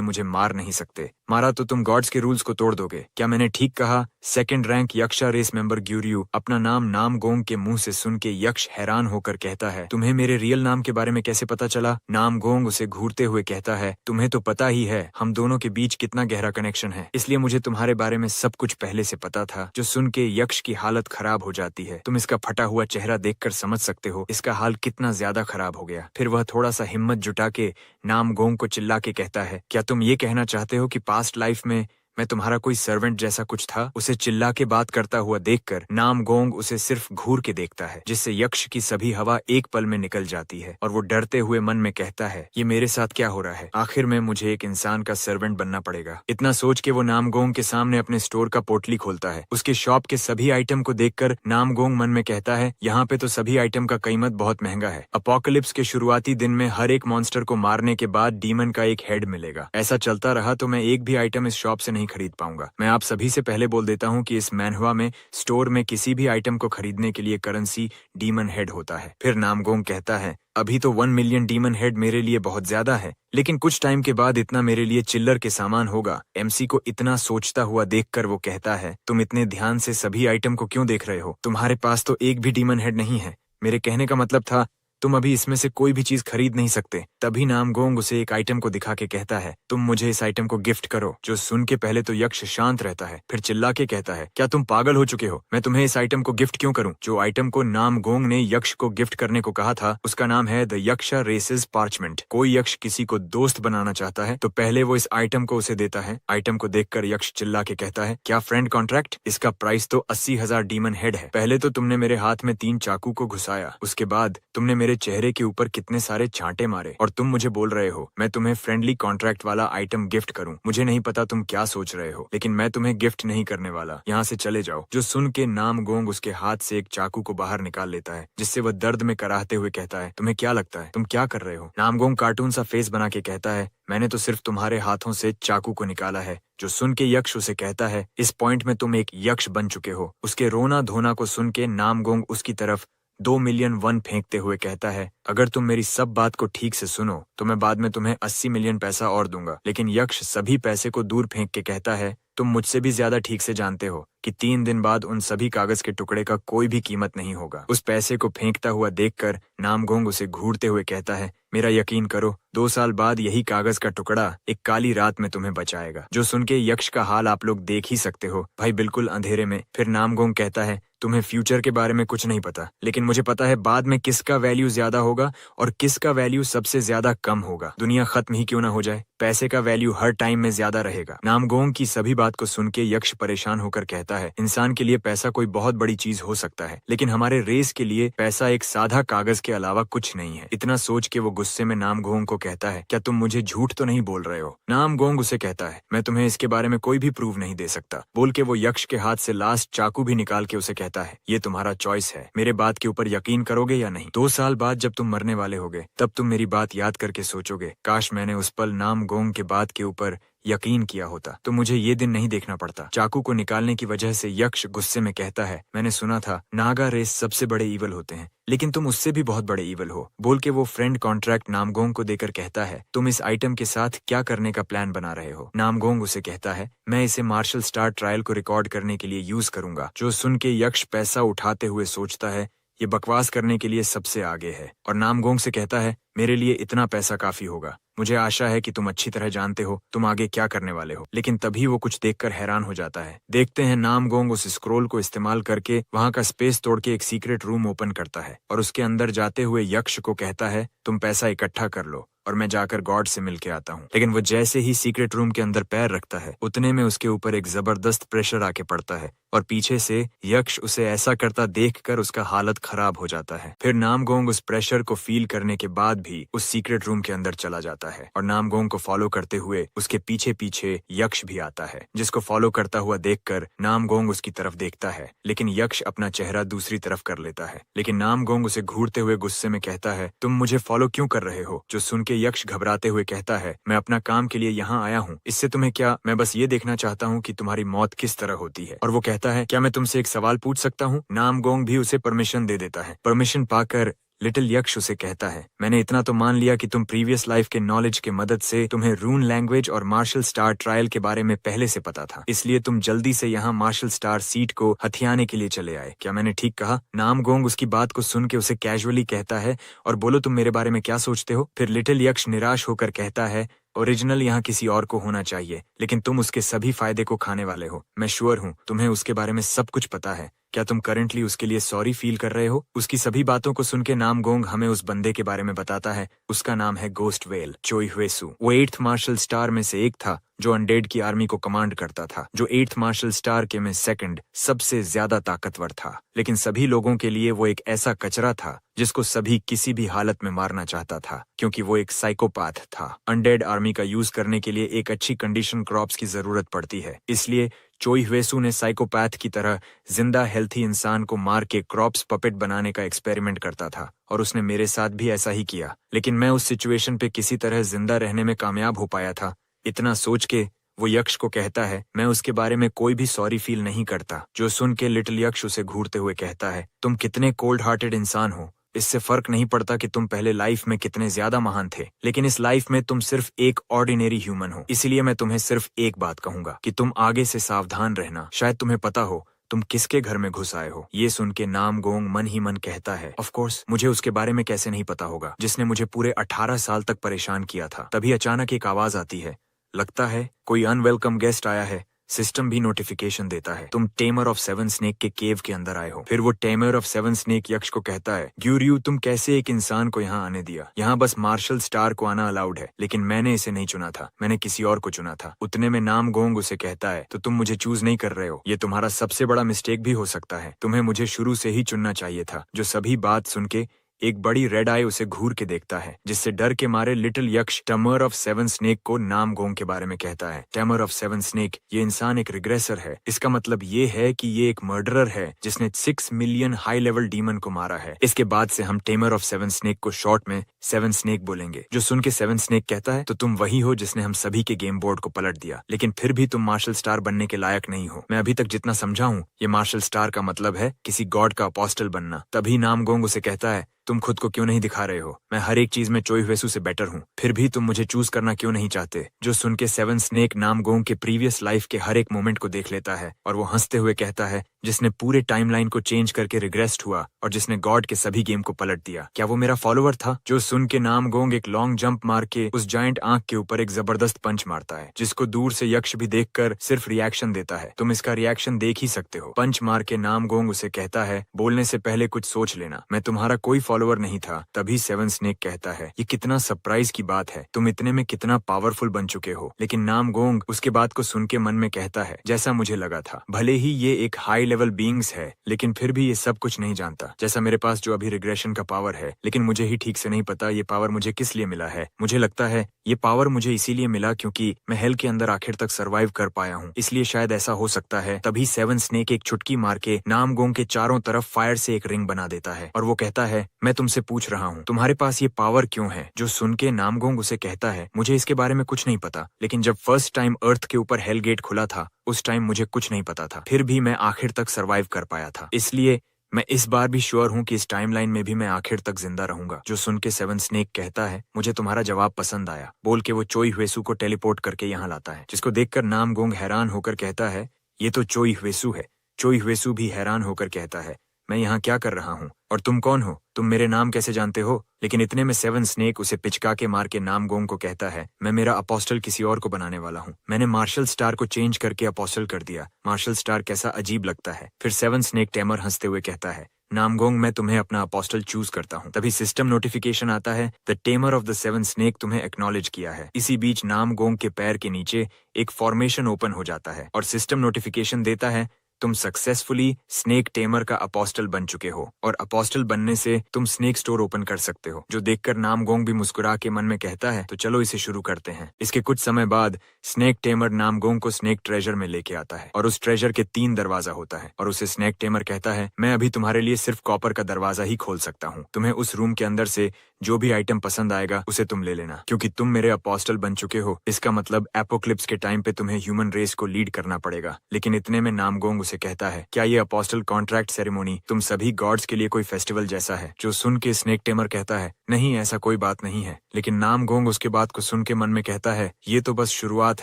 मुझे मार नहीं सकते। मारा तो तुम गॉड्स के रूल्स को तोड़ दोगे। क्या मैंने ठीक कहा? सेकंड रैंक यक्षा रेस मेंबर ग्यूरियू अपना नाम नामगोंग के मुंह से सुन के यक्ष हैरान होकर कहता है, तुम्हें मेरे रियल नाम के बारे में कैसे पता चला? नामगोंग उसे घूरते हुए कहता है, तुम्हें तो पता ही है हम दोनों के बीच कितना गहरा कनेक्शन है, इसलिए मुझे तुम्हारे बारे में सब कुछ पहले से पता था। जो सुन के यक्ष की हालत खराब हो जाती है। तुम इसका फटा हुआ चेहरा देखकर समझ सकते हो इसका हाल कितना ज्यादा खराब हो गया। फिर वह थोड़ा सा हिम्मत जुटा के नामगोंग को चिल्ला के कहता है, क्या तुम ये कहना चाहते हो कि पास्ट लाइफ में मैं तुम्हारा कोई सर्वेंट जैसा कुछ था? उसे चिल्ला के बात करता हुआ देखकर नामगोंग उसे सिर्फ घूर के देखता है, जिससे यक्ष की सभी हवा एक पल में निकल जाती है और वो डरते हुए मन में कहता है, ये मेरे साथ क्या हो रहा है? आखिर में मुझे एक इंसान का सर्वेंट बनना पड़ेगा। इतना सोच के वो नामगोंग के सामने अपने स्टोर का पोटली खोलता है। उसके शॉप के सभी आइटम को देखकर नामगोंग मन में कहता है, यहाँ पे तो सभी आइटम का कीमत बहुत महंगा है। अपोकलिप्स के शुरुआती दिन में हर एक मॉन्स्टर को मारने के बाद डीमन का एक हेड मिलेगा। ऐसा चलता रहा तो मैं एक भी आइटम इस शॉप से नहीं खरीद पाऊंगा। मैं आप सभी से पहले बोल देता हूँ कि इस मैनहवा में स्टोर में किसी भी आइटम को खरीदने के लिए करेंसी डीमन हेड होता है। फिर नामगोंग कहता है, अभी तो 1 मिलियन डीमन हेड मेरे लिए बहुत ज्यादा है, लेकिन कुछ टाइम के बाद इतना मेरे लिए चिल्लर के सामान होगा। एमसी को इतना सोचता हुआ देखकर वो कहता है, तुम इतने ध्यान से सभी आइटम को क्यों देख रहे हो? तुम्हारे पास तो एक भी डीमन हेड नहीं है। मेरे कहने का मतलब था तुम अभी इसमें से कोई भी चीज खरीद नहीं सकते। तभी नामगोंग उसे एक आइटम को दिखा के कहता है, तुम मुझे इस आइटम को गिफ्ट करो। जो सुन के पहले तो यक्ष शांत रहता है, फिर चिल्ला के कहता है, क्या तुम पागल हो चुके हो? मैं तुम्हें इस आइटम को गिफ्ट क्यों करूं? जो आइटम को नामगोंग ने यक्ष को गिफ्ट करने को कहा था उसका नाम है द यक्षा रेसेस पार्चमेंट। कोई यक्ष किसी को दोस्त बनाना चाहता है तो पहले वो इस आइटम को उसे देता है। आइटम को देखकर यक्ष चिल्ला के कहता है, क्या फ्रेंड कॉन्ट्रैक्ट? इसका प्राइस तो 80,000 डीमन हेड है। पहले तो तुमने मेरे हाथ में 3 चाकू को घुसाया, उसके बाद तुमने मेरे चेहरे के ऊपर कितने सारे चांटे मारे और तुम मुझे बोल रहे हो मैं तुम्हें फ्रेंडली कॉन्ट्रैक्ट वाला आइटम गिफ्ट करूं। मुझे नहीं पता तुम क्या सोच रहे हो, लेकिन मैं तुम्हें गिफ्ट नहीं करने वाला। यहाँ से चले जाओ। जो सुन के नामगोंग उसके हाथ से एक चाकू को बाहर निकाल लेता है, जिससे वह दर्द में कराहते हुए कहता है, तुम्हें क्या लगता है तुम क्या कर रहे हो? नामगोंग कार्टून सा फेस बना के कहता है, मैंने तो सिर्फ तुम्हारे हाथों से चाकू को निकाला है। जो सुन के यक्ष उसे कहता है, इस पॉइंट में तुम एक यक्ष बन चुके हो। उसके रोना धोना को सुन के नामगोंग उसकी तरफ 2 मिलियन वन फेंकते हुए कहता है, अगर तुम मेरी सब बात को ठीक से सुनो तो मैं बाद में तुम्हें 80 मिलियन पैसा और दूंगा। लेकिन यक्ष सभी पैसे को दूर फेंक के कहता है, तुम मुझसे भी ज्यादा ठीक से जानते हो कि 3 दिन बाद उन सभी कागज के टुकड़े का कोई भी कीमत नहीं होगा। उस पैसे को फेंकता हुआ देखकर नामगोंग उसे घूरते हुए कहता है, मेरा यकीन करो 2 साल बाद यही कागज का टुकड़ा एक काली रात में तुम्हें बचाएगा। जो सुन के यक्ष का हाल आप लोग देख ही सकते हो भाई, बिल्कुल अंधेरे में। फिर नामगोंग कहता है, तुम्हें फ्यूचर के बारे में कुछ नहीं पता, लेकिन मुझे पता है बाद में किसका वैल्यू ज्यादा होगा और किसका वैल्यू सबसे ज्यादा कम होगा। दुनिया खत्म ही क्यों ना हो जाए, पैसे का वैल्यू हर टाइम में ज्यादा रहेगा। नामगोंग की सभी बात को सुन के यक्ष परेशान होकर कहता है, इंसान के लिए पैसा कोई बहुत बड़ी चीज हो सकता है, लेकिन हमारे रेस के लिए पैसा एक सादा कागज के अलावा कुछ नहीं है। इतना सोच के वो गुस्से में नामगोंग को कहता है, क्या तुम मुझे झूठ तो नहीं बोल रहे हो? नामगोंग उसे कहता है, मैं तुम्हें इसके बारे में कोई भी प्रूव नहीं दे सकता। बोल के वो यक्ष के हाथ से लास्ट चाकू भी निकाल के उसे कहता है, ये तुम्हारा चॉइस है, मेरे बात के ऊपर यकीन करोगे या नहीं? 2 साल बाद जब तुम मरने वाले होगे तब तुम मेरी बात याद करके सोचोगे, काश मैंने उस पल नामगोंग के बात के ऊपर यकीन किया होता तो मुझे ये दिन नहीं देखना पड़ता। चाकू को निकालने की वजह से यक्ष गुस्से में कहता है, मैंने सुना था नागा रेस सबसे बड़े ईवल होते हैं, लेकिन तुम उससे भी बहुत बड़े ईवल हो। बोल के वो फ्रेंड कॉन्ट्रैक्ट नामगोंग को देकर कहता है, तुम इस आइटम के साथ क्या करने का प्लान बना रहे हो? नामगोंग उसे कहता है, मैं इसे मार्शल स्टार ट्रायल को रिकॉर्ड करने के लिए यूज करूंगा। जो सुन के यक्ष पैसा उठाते हुए सोचता है, ये बकवास करने के लिए सबसे आगे है, और नामगोंग से कहता है, मेरे लिए इतना पैसा काफी होगा। मुझे आशा है कि तुम अच्छी तरह जानते हो तुम आगे क्या करने वाले हो। लेकिन तभी वो कुछ देखकर हैरान हो जाता है। देखते हैं नामगोंग उस स्क्रोल को इस्तेमाल करके वहां का स्पेस तोड़ के एक सीक्रेट रूम ओपन करता है और उसके अंदर जाते हुए यक्ष को कहता है, तुम पैसा इकट्ठा कर लो और मैं जाकर गॉड से मिल के आता हूँ। लेकिन वो जैसे ही सीक्रेट रूम के अंदर पैर रखता है उतने में उसके ऊपर एक जबरदस्त प्रेशर आके पड़ता है और पीछे से यक्ष उसे ऐसा करता देखकर उसका हालत खराब हो जाता है। फिर नामगोंग उस प्रेशर को फील करने के बाद भी उस सीक्रेट रूम के अंदर चला जाता है और नामगोंग को फॉलो करते हुए उसके पीछे पीछे यक्ष भी आता है, जिसको फॉलो करता हुआ देखकर नामगोंग उसकी तरफ देखता है, लेकिन यक्ष अपना चेहरा दूसरी तरफ कर लेता है। लेकिन नामगोंग उसे घूरते हुए गुस्से में कहता है, तुम मुझे फॉलो क्यों कर रहे हो? जो सुन के यक्ष घबराते हुए कहता है, मैं अपना काम के लिए यहाँ आया हूँ, इससे तुम्हें क्या? मैं बस ये देखना चाहता हूँ कि तुम्हारी मौत किस तरह होती है। और वो कहता है, क्या मैं तुमसे एक सवाल पूछ सकता हूँ? नामगोंग भी उसे परमिशन दे देता है। परमिशन पाकर लिटिल यक्ष उसे कहता है, मैंने इतना तो मान लिया कि तुम प्रीवियस लाइफ के नॉलेज के मदद से तुम्हें रून लैंग्वेज और मार्शल स्टार ट्रायल के बारे में पहले से पता था, इसलिए तुम जल्दी से यहाँ मार्शल स्टार सीट को हथियाने के लिए चले आए। क्या मैंने ठीक कहा? नामगोंग उसकी बात को सुन के उसे कैजुअली कहता है, और बोलो तुम मेरे बारे में क्या सोचते हो? फिर लिटिल यक्ष निराश होकर कहता है, ओरिजिनल यहाँ किसी और को होना चाहिए, लेकिन तुम उसके सभी फायदे को खाने वाले हो। मैं श्योर हूँ तुम्हें उसके बारे में सब कुछ पता है। क्या तुम करंटली उसके लिए सॉरी फील कर रहे हो? उसकी सभी बातों को सुन के नामगोंग हमें उस बंदे के बारे में बताता है। उसका नाम है गोस्ट वेल चोई हुएसू। वो 8th मार्शल स्टार में से एक था जो अनडेड की आर्मी को कमांड करता था, जो 8th मार्शल स्टार के में सेकंड सबसे ज्यादा ताकतवर था। लेकिन सभी लोगों के लिए वो एक ऐसा कचरा था जिसको सभी किसी भी हालत में मारना चाहता था, क्योंकि वो एक साइकोपैथ था। अनडेड आर्मी का यूज करने के लिए एक अच्छी कंडीशन क्रॉप्स की जरूरत पड़ती है, इसलिए चोई हुएसू ने साइकोपैथ की तरह जिंदा हेल्थी इंसान को मार के क्रॉप्स पपेट बनाने का एक्सपेरिमेंट करता था, और उसने मेरे साथ भी ऐसा ही किया। लेकिन मैं उस सिचुएशन पे किसी तरह जिंदा रहने में कामयाब हो पाया था। इतना सोच के वो यक्ष को कहता है, मैं उसके बारे में कोई भी सॉरी फील नहीं करता। जो सुन के लिटिल यक्ष उसे घूरते हुए कहता है, तुम कितने कोल्ड हार्टेड इंसान हो। इससे फर्क नहीं पड़ता कि तुम पहले लाइफ में कितने ज्यादा महान थे, लेकिन इस लाइफ में तुम सिर्फ एक ऑर्डिनरी ह्यूमन हो। इसीलिए मैं तुम्हें सिर्फ एक बात कहूंगा कि तुम आगे से सावधान रहना। शायद तुम्हें पता हो तुम किसके घर में घुस आए हो। ये सुन के नामगोंग मन ही मन कहता है, ऑफ कोर्स मुझे उसके बारे में कैसे नहीं पता होगा, जिसने मुझे पूरे 18 साल तक परेशान किया था। तभी अचानक एक आवाज आती है, लगता है कोई अनवेलकम गेस्ट आया है। सिस्टम भी नोटिफिकेशन देता है, तुम टेमर ऑफ 7 स्नेक के केव के अंदर आए हो। फिर वो टेमर ऑफ 7 स्नेक यक्ष को कहता है, ग्यूरियू तुम कैसे एक इंसान को यहाँ आने दिया? यहाँ बस मार्शल स्टार को आना अलाउड है, लेकिन मैंने इसे नहीं चुना था, मैंने किसी और को चुना था। उतने में नामगोंग उसे कहता है, तो तुम मुझे चूज नहीं कर रहे हो, ये तुम्हारा सबसे बड़ा मिस्टेक भी हो सकता है। तुम्हें मुझे शुरू से ही चुनना चाहिए था। जो सभी बात सुन के एक बड़ी रेड आई उसे घूर के देखता है, जिससे डर के मारे लिटिल यक्ष टेमर ऑफ 7 स्नेक को नामगोंग के बारे में कहता है। टेमर ऑफ 7 स्नेक, ये इंसान एक रिग्रेसर है। इसका मतलब ये है कि ये एक मर्डरर है जिसने 6 मिलियन हाई लेवल डीमन को मारा है। इसके बाद से हम टेमर ऑफ 7 स्नेक को शॉर्ट में 7 स्नेक बोलेंगे। जो सुन के 7 स्नेक कहता है, तो तुम वही हो जिसने हम सभी के गेम बोर्ड को पलट दिया, लेकिन फिर भी तुम मार्शल स्टार बनने के लायक नहीं हो। मैं अभी तक जितना समझा हूँ, ये मार्शल स्टार का मतलब है किसी गॉड का अपोस्टल बनना। तभी नामगोंग उसे कहता है, तुम खुद को क्यों नहीं दिखा रहे हो? मैं हर एक चीज में चोई हुएसू से बेटर हूँ, फिर भी तुम मुझे चूज करना क्यों नहीं चाहते? जो सुन के 7 स्नेक नामगोंग के प्रीवियस लाइफ के हर एक मोमेंट को देख लेता है, और वो हंसते हुए कहता है, जिसने पूरे टाइमलाइन को चेंज करके रिग्रेस्ड हुआ और जिसने गॉड के सभी गेम को पलट दिया। क्या वो मेरा फॉलोअर था? जो सुन के नामगोंग एक लॉन्ग जंप मार के उस जायंट आंख के ऊपर एक जबरदस्त पंच मारता है, जिसको दूर से यक्ष भी देखकर सिर्फ रिएक्शन देता है। तुम इसका रिएक्शन देख ही सकते हो। पंच मार के नामगोंग उसे कहता है, बोलने से पहले कुछ सोच लेना, मैं तुम्हारा कोई फॉलोअर नहीं था। तभी 7 स्नेक कहता है, ये कितना सरप्राइज की बात है, तुम इतने में कितना पावरफुल बन चुके हो। लेकिन नामगोंग उसके बात को सुन के मन में कहता है, जैसा मुझे लगा था, भले ही ये एक हाई लेवल बीइंग्स है, लेकिन फिर भी ये सब कुछ नहीं जानता। जैसा मेरे पास जो अभी रिग्रेशन का पावर है, लेकिन मुझे ही ठीक से नहीं पता ये पावर मुझे किस लिए मिला है। मुझे लगता है ये पावर मुझे इसीलिए मिला क्योंकि मैं हेल के अंदर आखिर तक सरवाइव कर पाया हूँ, इसलिए शायद ऐसा हो सकता है। तभी 7 स्नेक एक चुटकी मार के नामगोंग के चारों तरफ फायर से एक रिंग बना देता है, और वो कहता है, मैं तुमसे पूछ रहा हूँ, तुम्हारे पास ये पावर क्यों है? जो सुन के नामगोंग उसे कहता है, मुझे इसके बारे में कुछ नहीं पता, लेकिन जब फर्स्ट टाइम अर्थ के ऊपर हेल गेट खुला था, उस टाइम मुझे कुछ नहीं पता था, फिर भी मैं आखिर तक सरवाइव कर पाया था। इसलिए मैं इस बार भी श्योर हूँ कि इस टाइमलाइन में भी मैं आखिर तक जिंदा रहूंगा। जो सुन के 7 स्नेक कहता है, मुझे तुम्हारा जवाब पसंद आया, बोल के वो चोई हुएसू को टेलीपोर्ट करके यहाँ लाता है, जिसको देखकर नामगोंग हैरान होकर कहता है, ये तो चोई हुएसू है। चोई हुएसू भी हैरान होकर कहता है, मैं यहाँ क्या कर रहा हूँ और तुम कौन हो? तुम मेरे नाम कैसे जानते हो? लेकिन इतने में 7 स्नेक उसे पिचका के मार के नामगोंग को कहता है, मैं मेरा अपोस्टल किसी और को बनाने वाला हूँ। मैंने मार्शल स्टार को चेंज करके अपोस्टल कर दिया। मार्शल स्टार कैसा अजीब लगता है। फिर 7 स्नेक टेमर हंसते हुए कहता है, नामगोंग मैं तुम्हें अपना अपोस्टल चूज करता हूँ। तभी सिस्टम नोटिफिकेशन आता है, the tamer of the 7 snake तुम्हें एक्नॉलेज किया है। इसी बीच नामगोंग के पैर के नीचे एक फॉर्मेशन ओपन हो जाता है और सिस्टम नोटिफिकेशन देता है, तुम सक्सेसफुली स्नेक टेमर का अपोस्टल बन चुके हो और अपोस्टल बनने से तुम स्नेक स्टोर ओपन कर सकते हो, जो देखकर नामगोंग भी मुस्कुरा के मन में कहता है तो चलो इसे शुरू करते हैं। इसके कुछ समय बाद स्नेक टेमर नामगोंग को स्नेक ट्रेजर में लेके आता है और उस ट्रेजर के 3 दरवाजा होता है और उसे स्नेक टेमर कहता है, मैं अभी तुम्हारे लिए सिर्फ कॉपर का दरवाजा ही खोल सकता हूँ। तुम्हें उस रूम के अंदर से जो भी आइटम पसंद आएगा उसे तुम ले लेना, क्योंकि तुम मेरे अपोस्टल बन चुके हो। इसका मतलब एपोक्लिप्स के टाइम पे तुम्हें ह्यूमन रेस को लीड करना पड़ेगा। लेकिन इतने में नामगोंग उसे कहता है, क्या ये अपोस्टल कॉन्ट्रैक्ट सेरेमोनी तुम सभी गॉड्स के लिए कोई फेस्टिवल जैसा है? जो सुन के स्नेक टेमर कहता है, नहीं ऐसा कोई बात नहीं है। लेकिन नामगोंग उसके बात को सुन के मन में कहता है, ये तो बस शुरुआत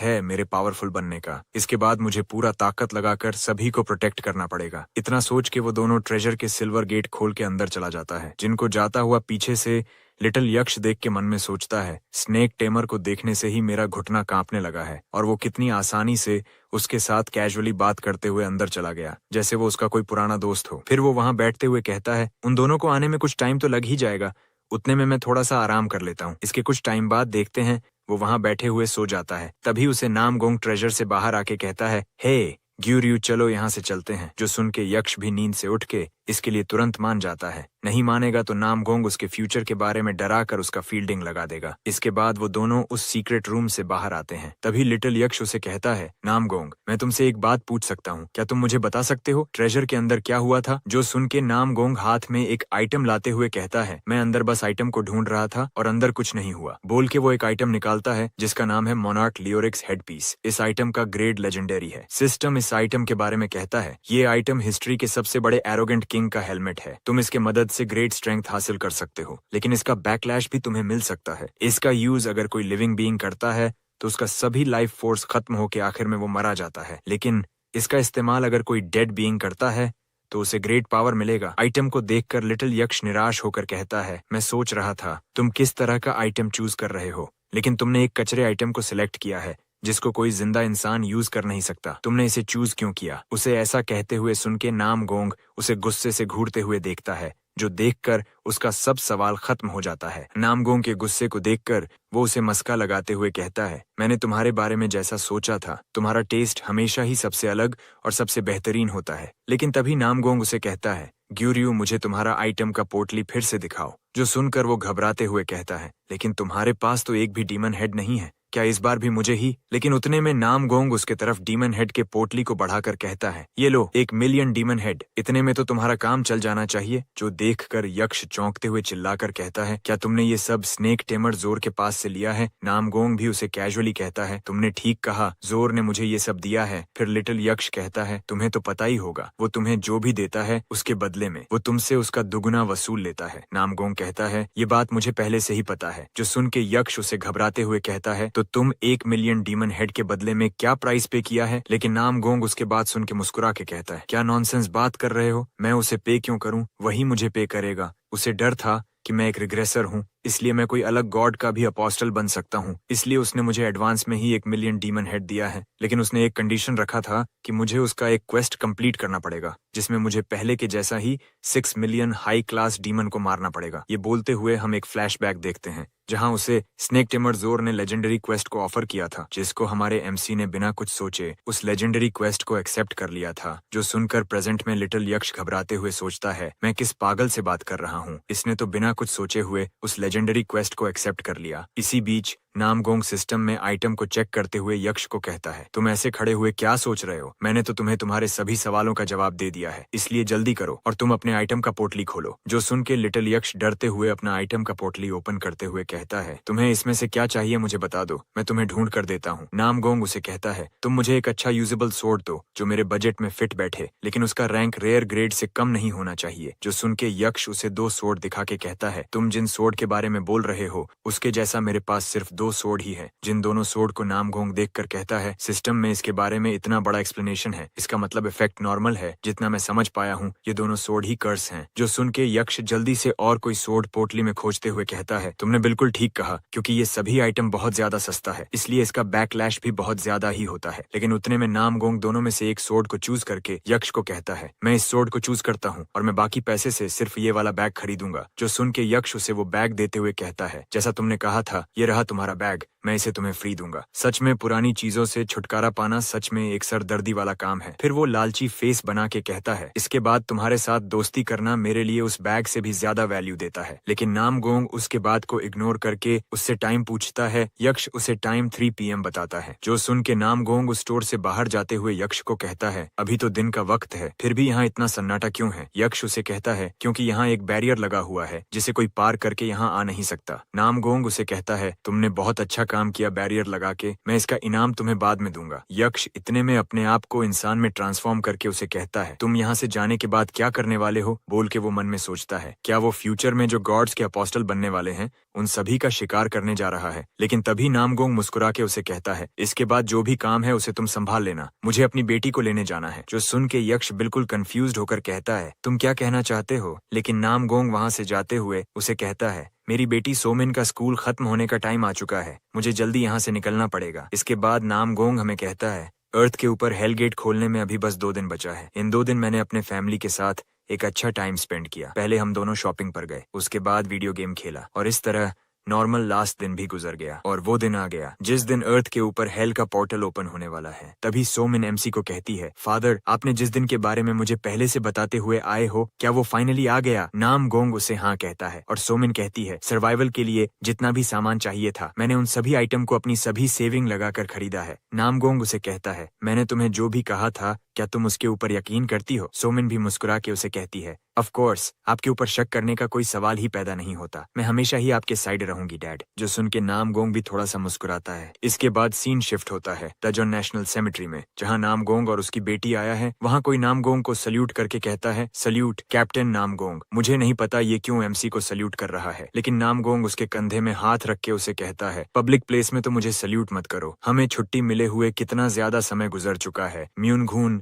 है मेरे पावरफुल बनने का। इसके बाद मुझे पूरा ताकत लगाकर सभी को प्रोटेक्ट करना पड़ेगा। इतना सोच के वो दोनों ट्रेजर के सिल्वर गेट खोल के अंदर चला जाता है, जिनको जाता हुआ पीछे से लिटिल यक्ष देख के मन में सोचता है, स्नेक टेमर को देखने से ही मेरा घुटना कांपने लगा है और वो कितनी आसानी से उसके साथ कैजुअली बात करते हुए अंदर चला गया, जैसे वो उसका कोई पुराना दोस्त हो। फिर वो वहां बैठते हुए कहता है, उन दोनों को आने में कुछ टाइम तो लग ही जाएगा, उतने में मैं थोड़ा सा आराम कर लेता हूँ। इसके कुछ टाइम बाद देखते हैं वो वहां बैठे हुए सो जाता है। तभी उसे नामगोंग ट्रेजर से बाहर आके कहता है, हे ग्यूरियू, चलो यहाँ से चलते हैं। जो सुन के यक्ष भी नींद से उठ के इसके लिए तुरंत मान जाता है। नहीं मानेगा तो नामगोंग उसके फ्यूचर के बारे में डरा कर उसका फील्डिंग लगा देगा। इसके बाद वो दोनों उस सीक्रेट रूम से बाहर आते हैं। तभी लिटिल यक्ष उसे कहता है, नामगोंग, मैं तुमसे एक बात पूछ सकता हूँ, क्या तुम मुझे बता सकते हो ट्रेजर के अंदर क्या हुआ था? जो सुन के नामगोंग हाथ में एक आइटम लाते हुए कहता है, मैं अंदर बस आइटम को ढूंढ रहा था और अंदर कुछ नहीं हुआ। बोल के वो एक आइटम निकालता है जिसका नाम है मोनार्क लियोरिक्स हेडपीस। इस आइटम का ग्रेड लेजेंडरी है। सिस्टम इस आइटम के बारे में कहता है, ये आइटम हिस्ट्री के सबसे बड़े एरोगेंट किंग का हेलमेट है। तुम इसके मदद से ग्रेट स्ट्रेंथ हासिल कर सकते हो, लेकिन इसका बैकलैश भी तुम्हें मिल सकता है। इसका यूज अगर कोई लिविंग बीइंग करता है तो उसका सभी लाइफ फोर्स खत्म होके आखिर में वो मरा जाता है, लेकिन इसका इस्तेमाल अगर कोई डेड बीइंग करता है तो उसे ग्रेट पावर मिलेगा। आइटम को देखकर लिटिल यक्ष निराश होकर कहता है, मैं सोच रहा था तुम किस तरह का आइटम चूज कर रहे हो, लेकिन तुमने एक कचरे आइटम को सिलेक्ट किया है जिसको कोई जिंदा इंसान यूज कर नहीं सकता। तुमने इसे चूज क्यों किया? उसे ऐसा कहते हुए सुन के नामगोंग उसे गुस्से से घूरते हुए देखता है, जो देखकर उसका सब सवाल खत्म हो जाता है। नामगोंग के गुस्से को देखकर वो उसे मस्का लगाते हुए कहता है, मैंने तुम्हारे बारे में जैसा सोचा था, तुम्हारा टेस्ट हमेशा ही सबसे अलग और सबसे बेहतरीन होता है। लेकिन तभी नामगोंग उसे कहता है, ग्यूरियू, मुझे तुम्हारा आइटम का पोटली फिर से दिखाओ। जो सुनकर वो घबराते हुए कहता है, लेकिन तुम्हारे पास तो एक भी डीमन हेड नहीं है, क्या इस बार भी मुझे ही? लेकिन उतने में नामगोंग उसके तरफ डीमन हेड के पोटली को बढ़ाकर कहता है, ये लो 1 मिलियन डीमन हेड, इतने में तो तुम्हारा काम चल जाना चाहिए। जो देखकर यक्ष चौंकते हुए चिल्लाकर कहता है, क्या तुमने ये सब स्नेक टेमर जोर के पास से लिया है? नामगोंग भी उसे कैजुअली कहता है, तुमने ठीक कहा, जोर ने मुझे ये सब दिया है। फिर लिटिल यक्ष कहता है, तुम्हें तो पता ही होगा, वो तुम्हें जो भी देता है उसके बदले में वो तुमसे उसका दुगुना वसूल लेता है। नामगोंग कहता है, ये बात मुझे पहले से ही पता है। जो सुन के यक्ष उसे घबराते हुए कहता है, तो तुम 1 मिलियन डीमन हेड के बदले में क्या प्राइस पे किया है? लेकिन नामगोंग उसके बात सुन के मुस्कुरा के कहता है, क्या नॉनसेंस बात कर रहे हो? मैं उसे पे क्यों करूं? वही मुझे पे करेगा। उसे डर था कि मैं एक रिग्रेसर हूँ, इसलिए मैं कोई अलग गॉड का भी अपोस्टल बन सकता हूँ, इसलिए उसने मुझे एडवांस में ही 1 मिलियन डीमन हेड दिया है। लेकिन उसने एक कंडीशन रखा था कि मुझे उसका एक क्वेस्ट कंप्लीट करना पड़ेगा, जिसमें मुझे पहले के जैसा ही 6 मिलियन हाई क्लास डीमन को मारना पड़ेगा। ये बोलते हुए हम एक फ्लैशबैक देखते हैं जहां उसे स्नेक टेमर जोर ने लेजेंडरी क्वेस्ट को ऑफर किया था, जिसको हमारे एमसी ने बिना कुछ सोचे उस लेजेंडरी क्वेस्ट को एक्सेप्ट कर लिया था। जो सुनकर प्रेजेंट में लिटिल यक्ष घबराते हुए सोचता है, मैं किस पागल से बात कर रहा हूँ, इसने तो बिना कुछ सोचे हुए उस लेजेंडरी क्वेस्ट को एक्सेप्ट कर लिया। इसी बीच नामगोंग सिस्टम में आइटम को चेक करते हुए यक्ष को कहता है, तुम ऐसे खड़े हुए क्या सोच रहे हो? मैंने तो तुम्हें तुम्हारे सभी सवालों का जवाब दे दिया है, इसलिए जल्दी करो और तुम अपने आइटम का पोटली खोलो। जो सुन के लिटिल यक्ष डरते हुए अपना आइटम का पोटली ओपन करते हुए कहता है, तुम्हें इसमें से क्या चाहिए मुझे बता दो, मैं तुम्हें ढूंढ कर देता हूँ। नामगोंग उसे कहता है, तुम मुझे एक अच्छा यूजेबल सोर्ड दो जो मेरे बजट में फिट बैठे, लेकिन उसका रैंक रेयर ग्रेड से कम नहीं होना चाहिए। जो सुन के यक्ष उसे 2 सोर्ड दिखा के कहता है, तुम जिन सोर्ड के बारे में बोल रहे हो उसके जैसा मेरे पास सिर्फ 2 सोर्ड ही है। जिन दोनों सोर्ड को नामगोंग देखकर कहता है, सिस्टम में इसके बारे में इतना बड़ा एक्सप्लेनेशन है, इसका मतलब इफेक्ट नॉर्मल है, जितना मैं समझ पाया हूँ ये दोनों सोर्ड ही कर्स हैं। जो सुन के यक्ष जल्दी से और कोई सोर्ड पोटली में खोजते हुए कहता है, तुमने बिल्कुल ठीक कहा, क्योंकि ये सभी आइटम बहुत ज्यादा सस्ता है, इसलिए इसका बैकलैश भी बहुत ज्यादा ही होता है। लेकिन उतने में नामगोंग दोनों में से एक सोर्ड को चूज करके यक्ष को कहता है, मैं इस सोर्ड को चूज करता हूँ और मैं बाकी पैसे से सिर्फ ये वाला बैग खरीदूंगा। जो सुन के यक्ष उसे वो बैग देते हुए कहता है, जैसा तुमने कहा था, ये रहा तुम्हारा बैग, मैं इसे तुम्हें फ्री दूंगा। सच में पुरानी चीजों से छुटकारा पाना सच में एक सरदर्दी वाला काम है। फिर वो लालची फेस बना के कहता है, इसके बाद तुम्हारे साथ दोस्ती करना मेरे लिए उस बैग से भी ज्यादा वैल्यू देता है। लेकिन नामगोंग उसके बात को इग्नोर करके उससे टाइम पूछता है। यक्ष उसे टाइम 3 PM बताता है, जो सुन के नामगोंग उस स्टोर से बाहर जाते हुए यक्ष को कहता है, अभी तो दिन का वक्त है, फिर भी यहाँ इतना सन्नाटा क्यों है? यक्ष उसे कहता है, क्योंकि यहाँ एक बैरियर लगा हुआ है जिसे कोई पार करके यहाँ आ नहीं सकता। नामगोंग उसे कहता है, तुमने बहुत अच्छा काम किया बैरियर लगा के, मैं इसका इनाम तुम्हें बाद में दूंगा। यक्ष इतने में अपने आप को इंसान में ट्रांसफॉर्म करके उसे कहता है, तुम यहाँ से जाने के बाद क्या करने वाले हो? बोल के वो मन में सोचता है, क्या वो फ्यूचर में जो गॉड्स के अपोस्टल बनने वाले हैं उन सभी का शिकार करने जा रहा है। लेकिन तभी नामगोंग मुस्कुरा के उसे कहता है, इसके बाद जो भी काम है उसे तुम संभाल लेना, मुझे अपनी बेटी को लेने जाना है। जो सुन के यक्ष बिल्कुल कंफ्यूज्ड होकर कहता है, तुम क्या कहना चाहते हो? लेकिन नामगोंग वहाँ से जाते हुए उसे कहता है, मेरी बेटी सोमिन का स्कूल खत्म होने का टाइम आ चुका है, मुझे जल्दी यहाँ से निकलना पड़ेगा। इसके बाद नामगोंग हमें कहता है, अर्थ के ऊपर हेल गेट खोलने में अभी बस 2 दिन बचा है। इन 2 दिन मैंने अपने फैमिली के साथ एक अच्छा टाइम स्पेंड किया। पहले हम दोनों शॉपिंग पर गए, उसके बाद वीडियो गेम खेला और इस तरह नॉर्मल लास्ट दिन भी गुजर गया। और वो दिन आ गया जिस दिन अर्थ के ऊपर हेल का पोर्टल ओपन होने वाला है। तभी सोमिन MC को कहती है, फादर आपने जिस दिन के बारे में मुझे पहले से बताते हुए आए हो, क्या वो फाइनली आ गया? नामगोंग उसे हाँ कहता है और सोमिन कहती है, सर्वाइवल के लिए जितना भी सामान चाहिए था मैंने उन सभी आइटम को अपनी सभी सेविंग लगाकर खरीदा है। नामगोंग उसे कहता है, मैंने तुम्हें जो भी कहा था क्या तुम उसके ऊपर यकीन करती हो? सोमिन भी मुस्कुरा के उसे कहती है, ऑफ कोर्स आपके ऊपर शक करने का कोई सवाल ही पैदा नहीं होता, मैं हमेशा ही आपके साइड रहूंगी डैड। जो सुन के नामगोंग भी थोड़ा सा मुस्कुराता है। इसके बाद सीन शिफ्ट होता है तजोन नेशनल सेमेट्री में, जहाँ नामगोंग और उसकी बेटी आया है। वहाँ कोई नामगोंग को सल्यूट करके कहता है, सल्यूट कैप्टन नामगोंग। मुझे नहीं पता ये क्यों MC को सल्यूट कर रहा है, लेकिन नामगोंग उसके कंधे में हाथ रख के उसे कहता है, पब्लिक प्लेस में तो मुझे सल्यूट मत करो, हमें छुट्टी मिले हुए कितना ज्यादा समय गुजर चुका है।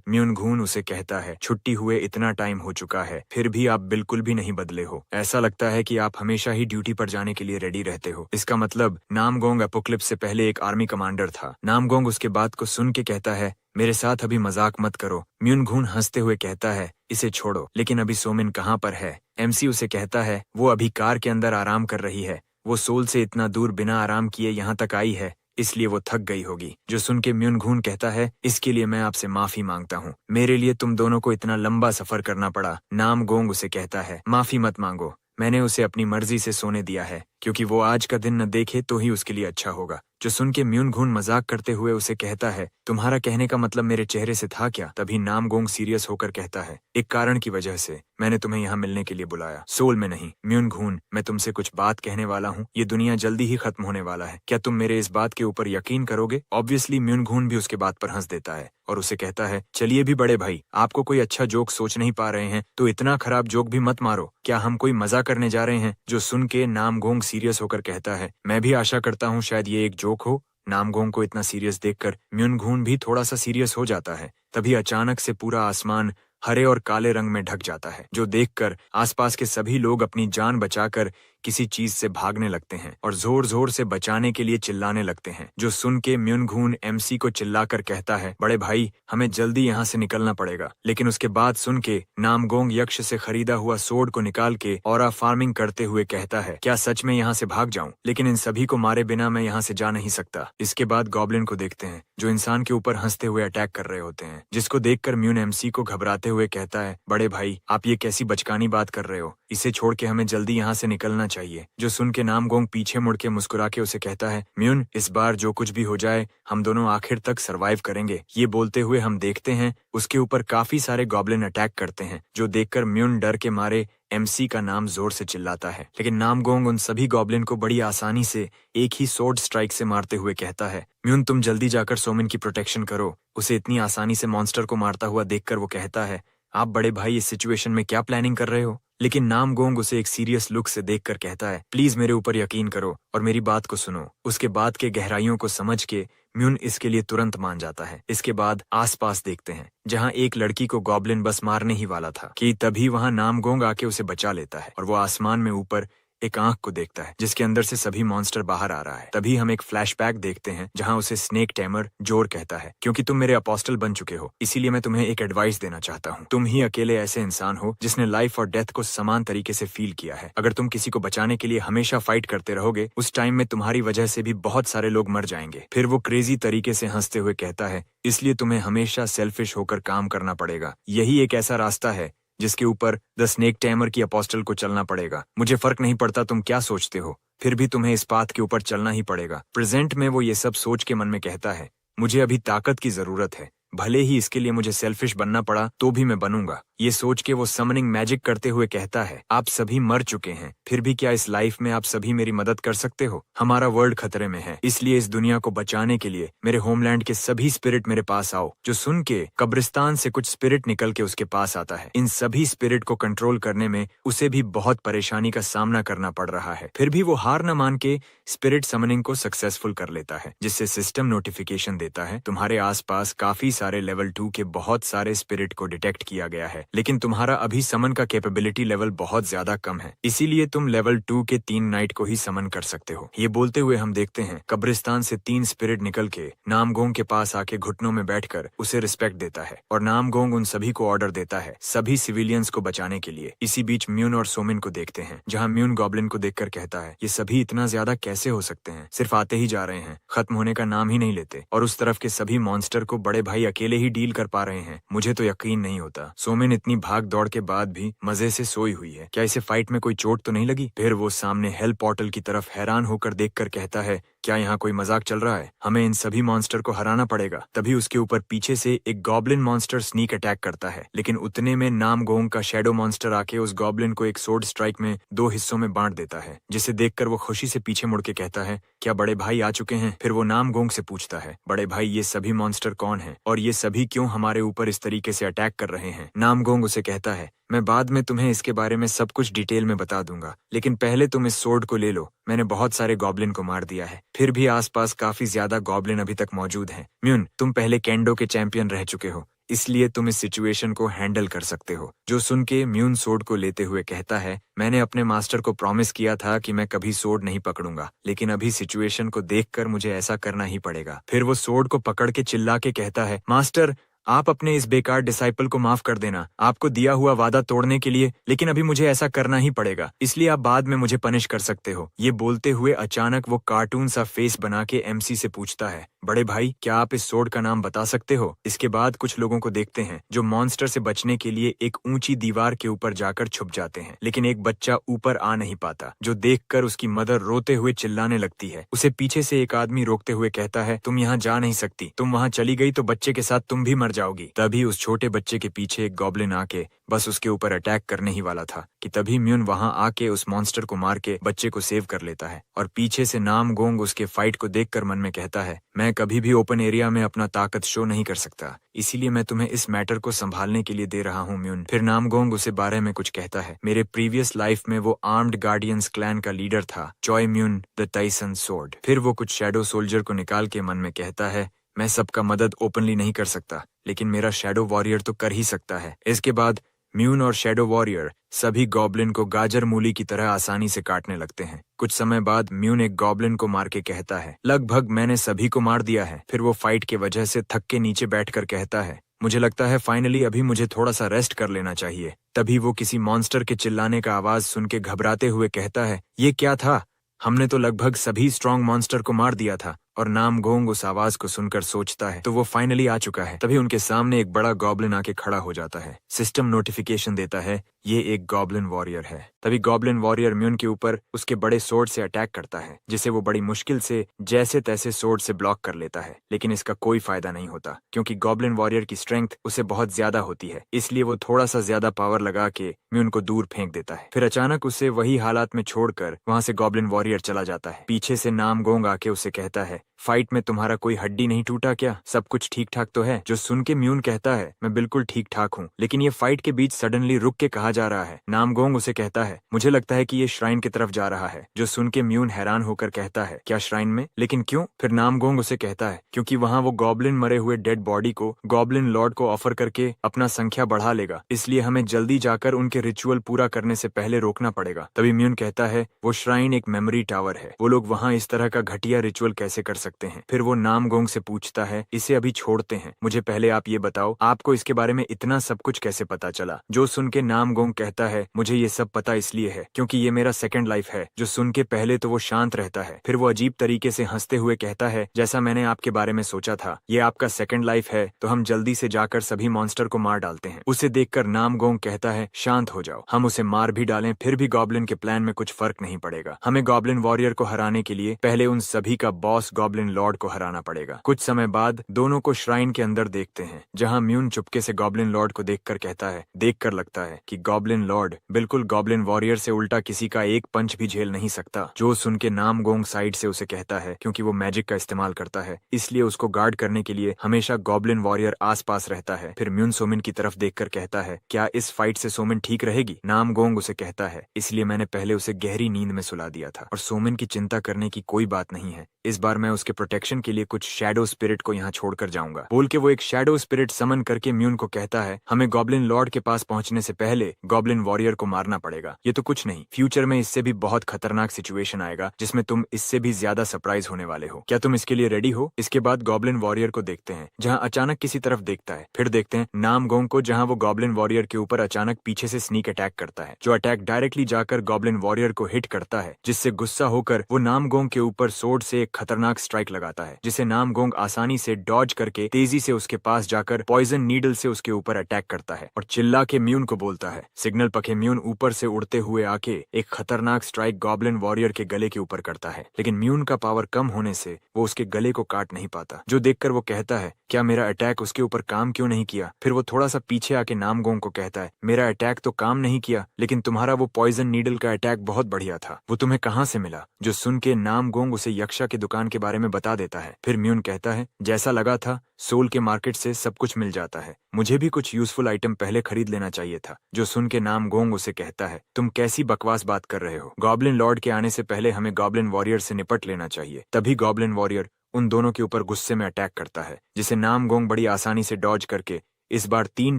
म्यूनघून उसे कहता है, छुट्टी हुए इतना टाइम हो चुका है, फिर भी आप बिल्कुल भी नहीं बदले हो। ऐसा लगता है कि आप हमेशा ही ड्यूटी पर जाने के लिए रेडी रहते हो। इसका मतलब नामगोंग एपोक्लिप्स से पहले एक आर्मी कमांडर था। नामगोंग उसके बात को सुन के कहता है, मेरे साथ अभी मजाक मत करो। म्यूनघून हंसते हुए कहता है, इसे छोड़ो। लेकिन अभी सोमिन कहाँ पर है? MC उसे कहता है, वो अभी कार के अंदर आराम कर रही है, वो सोल से इतना दूर बिना आराम किए यहाँ तक आई है, इसलिए वो थक गई होगी। जो सुन के म्यूनघून कहता है, इसके लिए मैं आपसे माफी मांगता हूँ, मेरे लिए तुम दोनों को इतना लंबा सफर करना पड़ा। नामगोंग उसे कहता है, माफी मत मांगो, मैंने उसे अपनी मर्जी से सोने दिया है, क्योंकि वो आज का दिन न देखे तो ही उसके लिए अच्छा होगा। जो सुन के म्यूनघून मजाक करते हुए उसे कहता है, तुम्हारा कहने का मतलब मेरे चेहरे से था क्या? तभी नामगोंग सीरियस होकर कहता है, एक कारण की वजह से मैंने तुम्हें यहाँ मिलने के लिए बुलाया, सोल में नहीं। म्यूनघून, मैं तुमसे कुछ बात कहने वाला हूँ, ये दुनिया जल्दी ही खत्म होने वाला है, क्या तुम मेरे इस बात के ऊपर यकीन करोगे? ऑब्वियसली म्यूनघून भी उसके बात पर हंस देता है और उसे कहता है, चलिए भी बड़े भाई, आपको कोई अच्छा जोक सोच नहीं पा रहे हैं तो इतना खराब जोक भी मत मारो, क्या हम कोई मजा करने जा रहे हैं? जो सुन के नामगोंग सीरियस होकर कहता है, मैं भी आशा करता हूँ शायद ये एक जोक हो। नामगोंग को इतना सीरियस देखकर म्यूनघून भी थोड़ा सा सीरियस हो जाता है। तभी अचानक से पूरा आसमान हरे और काले रंग में ढक जाता है, जो देखकर आसपास के सभी लोग अपनी जान बचाकर किसी चीज से भागने लगते हैं और जोर जोर से बचाने के लिए चिल्लाने लगते हैं। जो सुन के म्यूनघून MC को चिल्लाकर कहता है, बड़े भाई हमें जल्दी यहाँ से निकलना पड़ेगा। लेकिन उसके बाद सुन के नामगोंग यक्ष से खरीदा हुआ सोड को निकाल के ऑरा फार्मिंग करते हुए कहता है, क्या सच में यहाँ से भाग जाऊं? लेकिन इन सभी को मारे बिना मैं यहाँ से जा नहीं सकता। इसके बाद गॉब्लिन को देखते हैं जो इंसान के ऊपर हंसते हुए अटैक कर रहे होते हैं, जिसको देखकर म्यून MC को घबराते हुए कहता है, बड़े भाई आप ये कैसी बचकानी बात कर रहे हो, इसे छोड़ के हमें जल्दी यहाँ से निकलना चाहिए। जो सुन के नामगोंग पीछे मुड़ के मुस्कुरा के उसे कहता है, म्यून इस बार जो कुछ भी हो जाए हम दोनों आखिर तक सरवाइव करेंगे। ये बोलते हुए हम देखते हैं उसके ऊपर काफी सारे गॉब्लिन अटैक करते हैं, जो देखकर म्यून डर के मारे MC का नाम जोर से चिल्लाता है। लेकिन नामगोंग उन सभी गॉब्लिन को बड़ी आसानी से एक ही सोर्ड स्ट्राइक से मारते हुए कहता है, म्यून तुम जल्दी जाकर सोमिन की प्रोटेक्शन करो। उसे इतनी आसानी से मॉन्स्टर को मारता हुआ देखकर वो कहता है, आप बड़े भाई इस सिचुएशन में क्या प्लानिंग कर रहे हो? लेकिन नामगोंग उसे एक सीरियस लुक से देखकर कहता है, प्लीज मेरे ऊपर यकीन करो और मेरी बात को सुनो। उसके बाद के गहराइयों को समझ के म्यून इसके लिए तुरंत मान जाता है। इसके बाद आसपास देखते हैं जहाँ एक लड़की को गॉब्लिन बस मारने ही वाला था कि तभी वहाँ नामगोंग आके उसे बचा लेता है और वो आसमान में ऊपर एक आंख को देखता है जिसके अंदर से सभी मॉन्स्टर बाहर आ रहा है। तभी हम एक फ्लैशबैक देखते हैं जहां उसे स्नेक टैमर जोर कहता है, क्योंकि तुम मेरे अपोस्टल बन चुके हो, इसीलिए मैं तुम्हें एक एडवाइस देना चाहता हूँ। तुम ही अकेले ऐसे इंसान हो जिसने लाइफ और डेथ को समान तरीके से फील किया है। अगर तुम किसी को बचाने के लिए हमेशा फाइट करते रहोगे, उस टाइम में तुम्हारी वजह से भी बहुत सारे लोग मर जाएंगे। फिर वो क्रेजी तरीके से हंसते हुए कहता है, इसलिए तुम्हें हमेशा सेल्फिश होकर काम करना पड़ेगा। यही एक ऐसा रास्ता है जिसके ऊपर द स्नेक टैमर की अपोस्टल को चलना पड़ेगा। मुझे फर्क नहीं पड़ता तुम क्या सोचते हो, फिर भी तुम्हें इस पाथ के ऊपर चलना ही पड़ेगा। प्रेजेंट में वो ये सब सोच के मन में कहता है, मुझे अभी ताकत की जरूरत है, भले ही इसके लिए मुझे सेल्फिश बनना पड़ा तो भी मैं बनूंगा। ये सोच के वो समनिंग मैजिक करते हुए कहता है, आप सभी मर चुके हैं, फिर भी क्या इस लाइफ में आप सभी मेरी मदद कर सकते हो? हमारा वर्ल्ड खतरे में है, इसलिए इस दुनिया को बचाने के लिए मेरे होमलैंड के सभी स्पिरिट मेरे पास आओ। जो सुन के कब्रिस्तान से कुछ स्पिरिट निकल के उसके पास आता है। इन सभी स्पिरिट को कंट्रोल करने में उसे भी बहुत परेशानी का सामना करना पड़ रहा है, फिर भी वो हार न मान के स्पिरिट समनिंग को सक्सेसफुल कर लेता है, जिससे सिस्टम नोटिफिकेशन देता है, तुम्हारे आसपास काफी सारे लेवल 2 के बहुत सारे स्पिरिट को डिटेक्ट किया गया है, लेकिन तुम्हारा अभी समन का कैपेबिलिटी लेवल बहुत ज्यादा कम है, इसीलिए तुम लेवल 2 के 3 नाइट को ही समन कर सकते हो। ये बोलते हुए हम देखते हैं कब्रिस्तान से 3 स्पिरिट निकल के नामगोंग के पास आके घुटनों में बैठकर उसे रिस्पेक्ट देता है, और नामगोंग उन सभी को ऑर्डर देता है सभी सिविलियंस को बचाने के लिए। इसी बीच म्यून और सोमिन को देखते हैं, जहाँ म्यून गॉब्लिन को देखकर कहता है, ये सभी इतना ज्यादा कैसे हो सकते हैं, सिर्फ आते ही जा रहे हैं, खत्म होने का नाम ही नहीं लेते, और उस तरफ के सभी मॉन्स्टर को बड़े भाई अकेले ही डील कर पा रहे हैं, मुझे तो यकीन नहीं होता। सोमिन इतनी भाग दौड़ के बाद भी मजे से सोई हुई है, क्या इसे फाइट में कोई चोट तो नहीं लगी? फिर वो सामने हेल पोर्टल की तरफ हैरान होकर देखकर कहता है, क्या यहाँ कोई मजाक चल रहा है? हमें इन सभी मॉन्स्टर को हराना पड़ेगा। तभी उसके ऊपर पीछे से एक गॉब्लिन मॉन्स्टर स्नीक अटैक करता है, लेकिन उतने में नामगोंग का शैडो मॉन्स्टर आके उस गॉब्लिन को एक सोर्ड स्ट्राइक में 2 हिस्सों में बांट देता है, जिसे देखकर वो खुशी से पीछे मुड़ के कहता है, क्या बड़े भाई आ चुके हैं? फिर वो नामगोंग से पूछता है, बड़े भाई ये सभी मॉन्स्टर कौन हैं और ये सभी क्यों हमारे ऊपर इस तरीके से अटैक कर रहे हैं? नामगोंग उसे कहता है, मैं बाद में तुम्हें इसके बारे में सब कुछ डिटेल में बता दूंगा, लेकिन पहले तुम इस सोर्ड को ले लो। मैंने बहुत सारे गॉब्लिन को मार दिया है, फिर भी आसपास काफी ज्यादा गॉब्लिन अभी तक मौजूद हैं। म्यून, तुम पहले केंडो के चैंपियन रह चुके हो, इसलिए तुम इस सिचुएशन को हैंडल कर सकते हो। जो सुन के म्यून सोर्ड को लेते हुए कहता है, मैंने अपने मास्टर को प्रॉमिस किया था कि मैं कभी सोर्ड नहीं पकड़ूंगा, लेकिन अभी सिचुएशन को देखकर मुझे ऐसा करना ही पड़ेगा। फिर वो सोर्ड को पकड़ के चिल्ला के कहता है, मास्टर आप अपने इस बेकार डिसाइपल को माफ कर देना, आपको दिया हुआ वादा तोड़ने के लिए, लेकिन अभी मुझे ऐसा करना ही पड़ेगा, इसलिए आप बाद में मुझे पनिश कर सकते हो। ये बोलते हुए अचानक वो कार्टून सा फेस बना के एमसी से पूछता है, बड़े भाई क्या आप इस सोर्ड का नाम बता सकते हो? इसके बाद कुछ लोगों को देखते हैं जो मॉन्स्टर से बचने के लिए एक ऊंची दीवार के ऊपर जाकर छुप जाते हैं, लेकिन एक बच्चा ऊपर आ नहीं पाता, जो देखकर उसकी मदर रोते हुए चिल्लाने लगती है। उसे पीछे से एक आदमी रोकते हुए कहता है, तुम यहाँ जा नहीं सकती, तुम वहाँ चली गई तो बच्चे के साथ तुम भी मर जाओगी। तभी उस छोटे बच्चे के पीछे एक गॉब्लिन आके बस उसके ऊपर अटैक करने ही वाला था कि तभी म्यून वहां आके उस मॉन्स्टर को मार के बच्चे को सेव कर लेता है, और पीछे से नामगोंग उसके फाइट को देखकर मन में कहता है, मैं कभी भी ओपन एरिया में अपना ताकत शो नहीं कर सकता, इसीलिए मैं तुम्हें इस मैटर को संभालने के लिए दे रहा हूँ म्यून। फिर नामगोंग उसे बारे में कुछ कहता है, मेरे प्रीवियस लाइफ में वो आर्म्ड गार्डियंस क्लैन का लीडर था, चॉय म्यून द टाइसन सोर्ड। फिर वो कुछ शैडो सोल्जर को निकाल के मन में कहता है, मैं सबका मदद ओपनली नहीं कर सकता, लेकिन मेरा शैडो वॉरियर तो कर ही सकता है। इसके बाद म्यून और शैडो वॉरियर सभी गॉब्लिन को गाजर मूली की तरह आसानी से काटने लगते हैं। कुछ समय बाद म्यून एक गॉब्लिन को मार के कहता है, लगभग मैंने सभी को मार दिया है। फिर वो फाइट की वजह से थक के नीचे बैठकर कहता है, मुझे लगता है फाइनली अभी मुझे थोड़ा सा रेस्ट कर लेना चाहिए। तभी वो किसी मॉन्स्टर के चिल्लाने का आवाज सुन के घबराते हुए कहता है, ये क्या था? हमने तो लगभग सभी स्ट्रॉन्ग मॉन्स्टर को मार दिया था। और नामगोंग उस आवाज को सुनकर सोचता है तो वो फाइनली आ चुका है। तभी उनके सामने एक बड़ा गॉब्लिन आके खड़ा हो जाता है। सिस्टम नोटिफिकेशन देता है ये एक गॉब्लिन वॉरियर है। तभी गॉब्लिन वॉरियर म्यून के ऊपर उसके बड़े सोर्ड से अटैक करता है, जिसे वो बड़ी मुश्किल से जैसे तैसे सोर्ड से ब्लॉक कर लेता है, लेकिन इसका कोई फायदा नहीं होता क्योंकि गॉब्लिन वॉरियर की स्ट्रेंथ उसे बहुत ज्यादा होती है। इसलिए वो थोड़ा सा ज्यादा पावर लगा के म्यून को दूर फेंक देता है। फिर अचानक उसे वही हालात में छोड़कर वहां से गॉब्लिन वॉरियर चला जाता है। पीछे से नामगोंग आके उसे कहता है, फाइट में तुम्हारा कोई हड्डी नहीं टूटा क्या? सब कुछ ठीक ठाक तो है? जो सुन के म्यून कहता है, मैं बिल्कुल ठीक ठाक हूँ, लेकिन ये फाइट के बीच सडनली रुक के कहा जा रहा है। नामगोंग उसे कहता है, मुझे लगता है कि ये श्राइन की तरफ जा रहा है। जो सुन के म्यून हैरान होकर कहता है, क्या श्राइन में? लेकिन क्यों? फिर नामगोंग उसे कहता है, क्योंकि वहाँ वो गॉब्लिन मरे हुए डेड बॉडी को गॉब्लिन लॉर्ड को ऑफर करके अपना संख्या बढ़ा लेगा, इसलिए हमें जल्दी जाकर उनके रिचुअल पूरा करने से पहले रोकना पड़ेगा। तभी म्यून कहता है, वो श्राइन एक मेमोरी टावर है, वो लोग वहाँ इस तरह का घटिया रिचुअल कैसे कर सकते हैं? फिर वो नामगोंग से पूछता है, इसे अभी छोड़ते हैं, मुझे पहले आप ये बताओ, आपको इसके बारे में इतना सब कुछ कैसे पता चला? जो सुन के नामगोंग कहता है, मुझे ये सब पता इसलिए है क्योंकि ये मेरा सेकंड लाइफ है। जो सुन के पहले तो वो शांत रहता है, फिर वो अजीब तरीके से हंसते हुए कहता है, जैसा मैंने आपके बारे में सोचा था, ये आपका सेकंड लाइफ है, तो हम जल्दी से जाकर सभी मॉन्स्टर को मार डालते हैं। उसे देखकर नामगोंग कहता है, शांत हो जाओ, हम उसे मार भी डालें फिर भी गॉब्लिन के प्लान में कुछ फर्क नहीं पड़ेगा। हमें गॉब्लिन वॉरियर को हराने के लिए पहले उन सभी का बॉस गॉब्लिन लॉर्ड को हराना पड़ेगा। कुछ समय बाद दोनों को श्राइन के अंदर देखते हैं, जहाँ म्यून चुपके से गॉब्लिन लॉर्ड को देखकर कहता है, देखकर लगता है कि गॉब्लिन लॉर्ड बिल्कुल गॉब्लिन वॉरियर से उल्टा किसी का एक पंच भी झेल नहीं सकता। जो सुन के नामगोंग साइड से उसे कहता है, क्योंकि वो मैजिक का इस्तेमाल करता है, इसलिए उसको गार्ड करने के लिए हमेशा गॉब्लिन वॉरियर आसपास रहता है। फिर म्यून सोमिन की तरफ देखकर कहता है, क्या इस फाइट से सोमिन ठीक रहेगी? नामगोंग उसे कहता है, इसलिए मैंने पहले उसे गहरी नींद में सुला दिया था और सोमिन की चिंता करने की कोई बात नहीं है। इस बार मैं उसके प्रोटेक्शन के लिए कुछ शैडो स्पिरिट को यहाँ छोड़कर जाऊंगा। बोल के वो एक शैडो स्पिरिट समन करके म्यून को कहता है, हमें गॉब्लिन लॉर्ड के पास पहुंचने से पहले गॉब्लिन वॉरियर को मारना पड़ेगा। ये तो कुछ नहीं, फ्यूचर में इससे भी बहुत खतरनाक सिचुएशन आएगा जिसमें तुम इससे भी ज्यादा सरप्राइज होने वाले हो। क्या तुम इसके लिए रेडी हो? इसके बाद गॉब्लिन वॉरियर को देखते हैं, जहाँ अचानक किसी तरफ देखता है। फिर देखते हैं नामगोंग को, जहाँ वो गॉब्लिन वॉरियर के ऊपर अचानक पीछे से स्नीक अटैक करता है। जो अटैक डायरेक्टली जाकर गॉब्लिन वॉरियर को हिट करता है, जिससे गुस्सा होकर वो नामगोंग के ऊपर सोर्ड से एक खतरनाक स्ट्राइक लगाता है, जिसे नामगोंग आसानी से डॉज करके तेजी से उसके पास जाकर पॉइजन नीडल से उसके ऊपर अटैक करता है और चिल्ला के म्यून को बोलता है, सिग्नल पखे। म्यून ऊपर से उड़ते हुए आके एक खतरनाक स्ट्राइक गॉब्लिन वॉरियर के गले के ऊपर करता है, लेकिन म्यून का पावर कम होने से वो उसके गले को काट नहीं पाता। जो देखकर वो कहता है, क्या मेरा अटैक उसके ऊपर काम क्यों नहीं किया? फिर वो थोड़ा सा पीछे आके नामगोंग को कहता है, मेरा अटैक तो काम नहीं किया, लेकिन तुम्हारा वो पॉइजन नीडल का अटैक बहुत बढ़िया था, वो तुम्हें कहाँ से मिला? जो सुन के नामगोंग उसे यक्षा की दुकान के बारे में बता देता है। फिर म्यून कहता है, जैसा लगा था सोल के मार्केट से सब कुछ मिल जाता है, मुझे भी कुछ यूजफुल आइटम पहले खरीद लेना चाहिए था। जो सुन के नामगोंग उसे कहता है, तुम कैसी बकवास बात कर रहे हो? गॉब्लिन लॉर्ड के आने से पहले हमें गॉब्लिन वॉरियर से निपट लेना चाहिए। तभी गॉब्लिन वॉरियर उन दोनों के ऊपर गुस्से में अटैक करता है, जिसे नामगोंग बड़ी आसानी से डॉज करके इस बार 3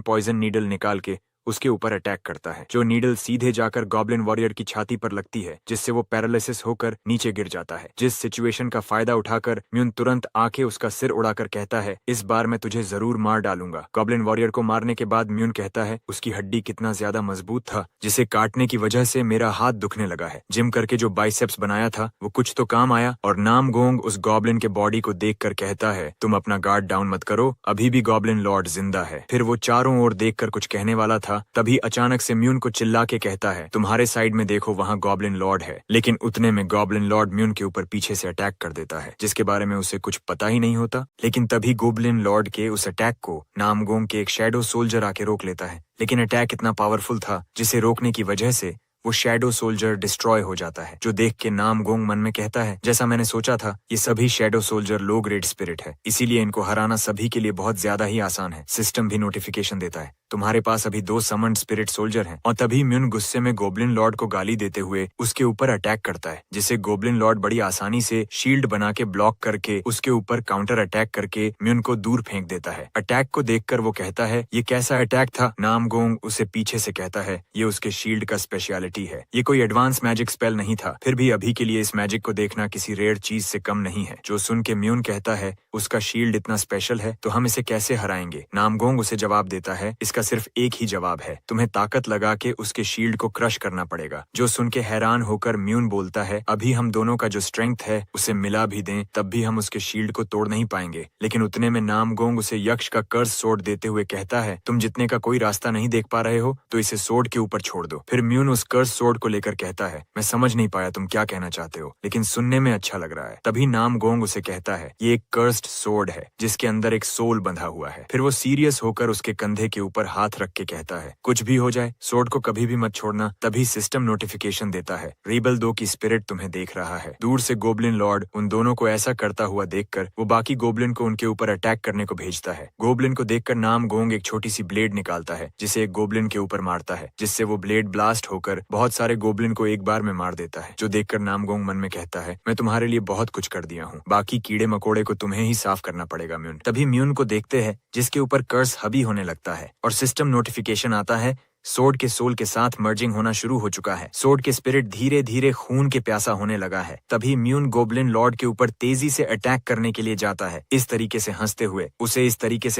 पॉइजन नीडल निकाल के उसके ऊपर अटैक करता है। जो नीडल सीधे जाकर गॉब्लिन वॉरियर की छाती पर लगती है, जिससे वो पैरालिसिस होकर नीचे गिर जाता है। जिस सिचुएशन का फायदा उठाकर म्यून तुरंत आके उसका सिर उड़ाकर कहता है, इस बार मैं तुझे जरूर मार डालूंगा। गॉब्लिन वॉरियर को मारने के बाद म्यून कहता है, उसकी हड्डी कितना ज्यादा मजबूत था, जिसे काटने की वजह से मेरा हाथ दुखने लगा है। जिम करके जो बाइसेप्स बनाया था वो कुछ तो काम आया। और नामगोंग उस गॉब्लिन के बॉडी को देखकर कहता है, तुम अपना गार्ड डाउन मत करो, अभी भी गॉब्लिन लॉर्ड जिंदा है। फिर वो चारों ओर देखकर कुछ कहने वाला था, तभी अचानक से म्यून को चिल्ला के कहता है, तुम्हारे साइड में देखो, वहाँ गॉब्लिन लॉर्ड है। लेकिन उतने में गॉब्लिन लॉर्ड म्यून के ऊपर पीछे से अटैक कर देता है, जिसके बारे में उसे कुछ पता ही नहीं होता। लेकिन तभी गॉब्लिन लॉर्ड के उस अटैक को नामगोंग के एक शैडो सोल्जर आके रोक लेता है। लेकिन अटैक इतना पावरफुल था, जिसे रोकने की वजह से वो शैडो सोल्जर डिस्ट्रॉय हो जाता है। जो देख के नामगोंग मन में कहता है, जैसा मैंने सोचा था, ये सभी shadow soldier low grade spirit है, इसीलिए इनको हराना सभी के लिए बहुत ज्यादा ही आसान है। सिस्टम भी नोटिफिकेशन देता है, तुम्हारे पास अभी 2 समन्ड स्पिरिट सोल्जर हैं। और तभी म्यून गुस्से में गॉब्लिन लॉर्ड को गाली देते हुए उसके ऊपर अटैक करता है, जिसे गॉब्लिन लॉर्ड बड़ी आसानी से शील्ड बना के ब्लॉक करके उसके ऊपर काउंटर अटैक करके म्यून को दूर फेंक देता है। अटैक को देखकर वो कहता है, ये कैसा अटैक था? नामगोंग उसे पीछे से कहता है, ये उसके शील्ड का स्पेशलिटी है, ये कोई एडवांस मैजिक स्पेल नहीं था, फिर भी अभी के लिए इस मैजिक को देखना किसी रेयर चीज से कम नहीं है। जो सुन के म्यून कहता है, उसका शील्ड इतना स्पेशल है तो हम इसे कैसे हराएंगे? नामगोंग उसे जवाब देता है, इसका सिर्फ एक ही जवाब है, तुम्हें ताकत लगा के उसके शील्ड को क्रश करना पड़ेगा। जो सुन के हैरान होकर म्यून बोलता है, अभी हम दोनों का जो स्ट्रेंथ है उसे मिला भी दें तब भी हम उसके शील्ड को तोड़ नहीं पाएंगे। लेकिन उतने में नामगोंग उसे यक्ष का कर्स सोड देते हुए कहता है, तुम जितने का कोई रास्ता नहीं देख पा रहे हो तो इसे सोड के ऊपर छोड़ दो। फिर म्यून उस कर्स सोड को लेकर कहता है, मैं समझ नहीं पाया तुम क्या कहना चाहते हो, लेकिन सुनने में अच्छा लग रहा है। तभी नामगोंग उसे कहता है, ये एक कर्स्ड सोड है जिसके अंदर एक सोल बंधा हुआ है। फिर वो सीरियस होकर उसके कंधे के ऊपर हाथ रख के कहता है, कुछ भी हो जाए सोर्ड को कभी भी मत छोड़ना। तभी सिस्टम नोटिफिकेशन देता है, रीबल 2 की स्पिरिट तुम्हें देख रहा है। दूर से गोब्लिन लॉर्ड उन दोनों को ऐसा करता हुआ देखकर वो बाकी गोब्लिन को उनके ऊपर अटैक करने को भेजता है। गोब्लिन को देखकर नामगोंग एक छोटी सी ब्लेड निकालता है जिसे एक गोब्लिन के ऊपर मारता है, जिससे वो ब्लेड ब्लास्ट होकर बहुत सारे गोब्लिन को एक बार में मार देता है। जो देखकर नामगोंग मन में कहता है, मैं तुम्हारे लिए बहुत कुछ कर दिया हूँ, बाकी कीड़े मकोड़े को तुम्हें ही साफ करना पड़ेगा म्यून। तभी म्यून को देखते हैं जिसके ऊपर कर्स हबी होने लगता है और सिस्टम नोटिफिकेशन आता है, सोर्ड के सोल के साथ मर्जिंग होना शुरू हो चुका है। सोर्ड के स्पिरिट धीरे धीरे खून के प्यासा होने लगा है। तभी म्यून गोब्लिन लॉर्ड के ऊपर तेजी से अटैक करने के लिए जाता है। इस तरीके से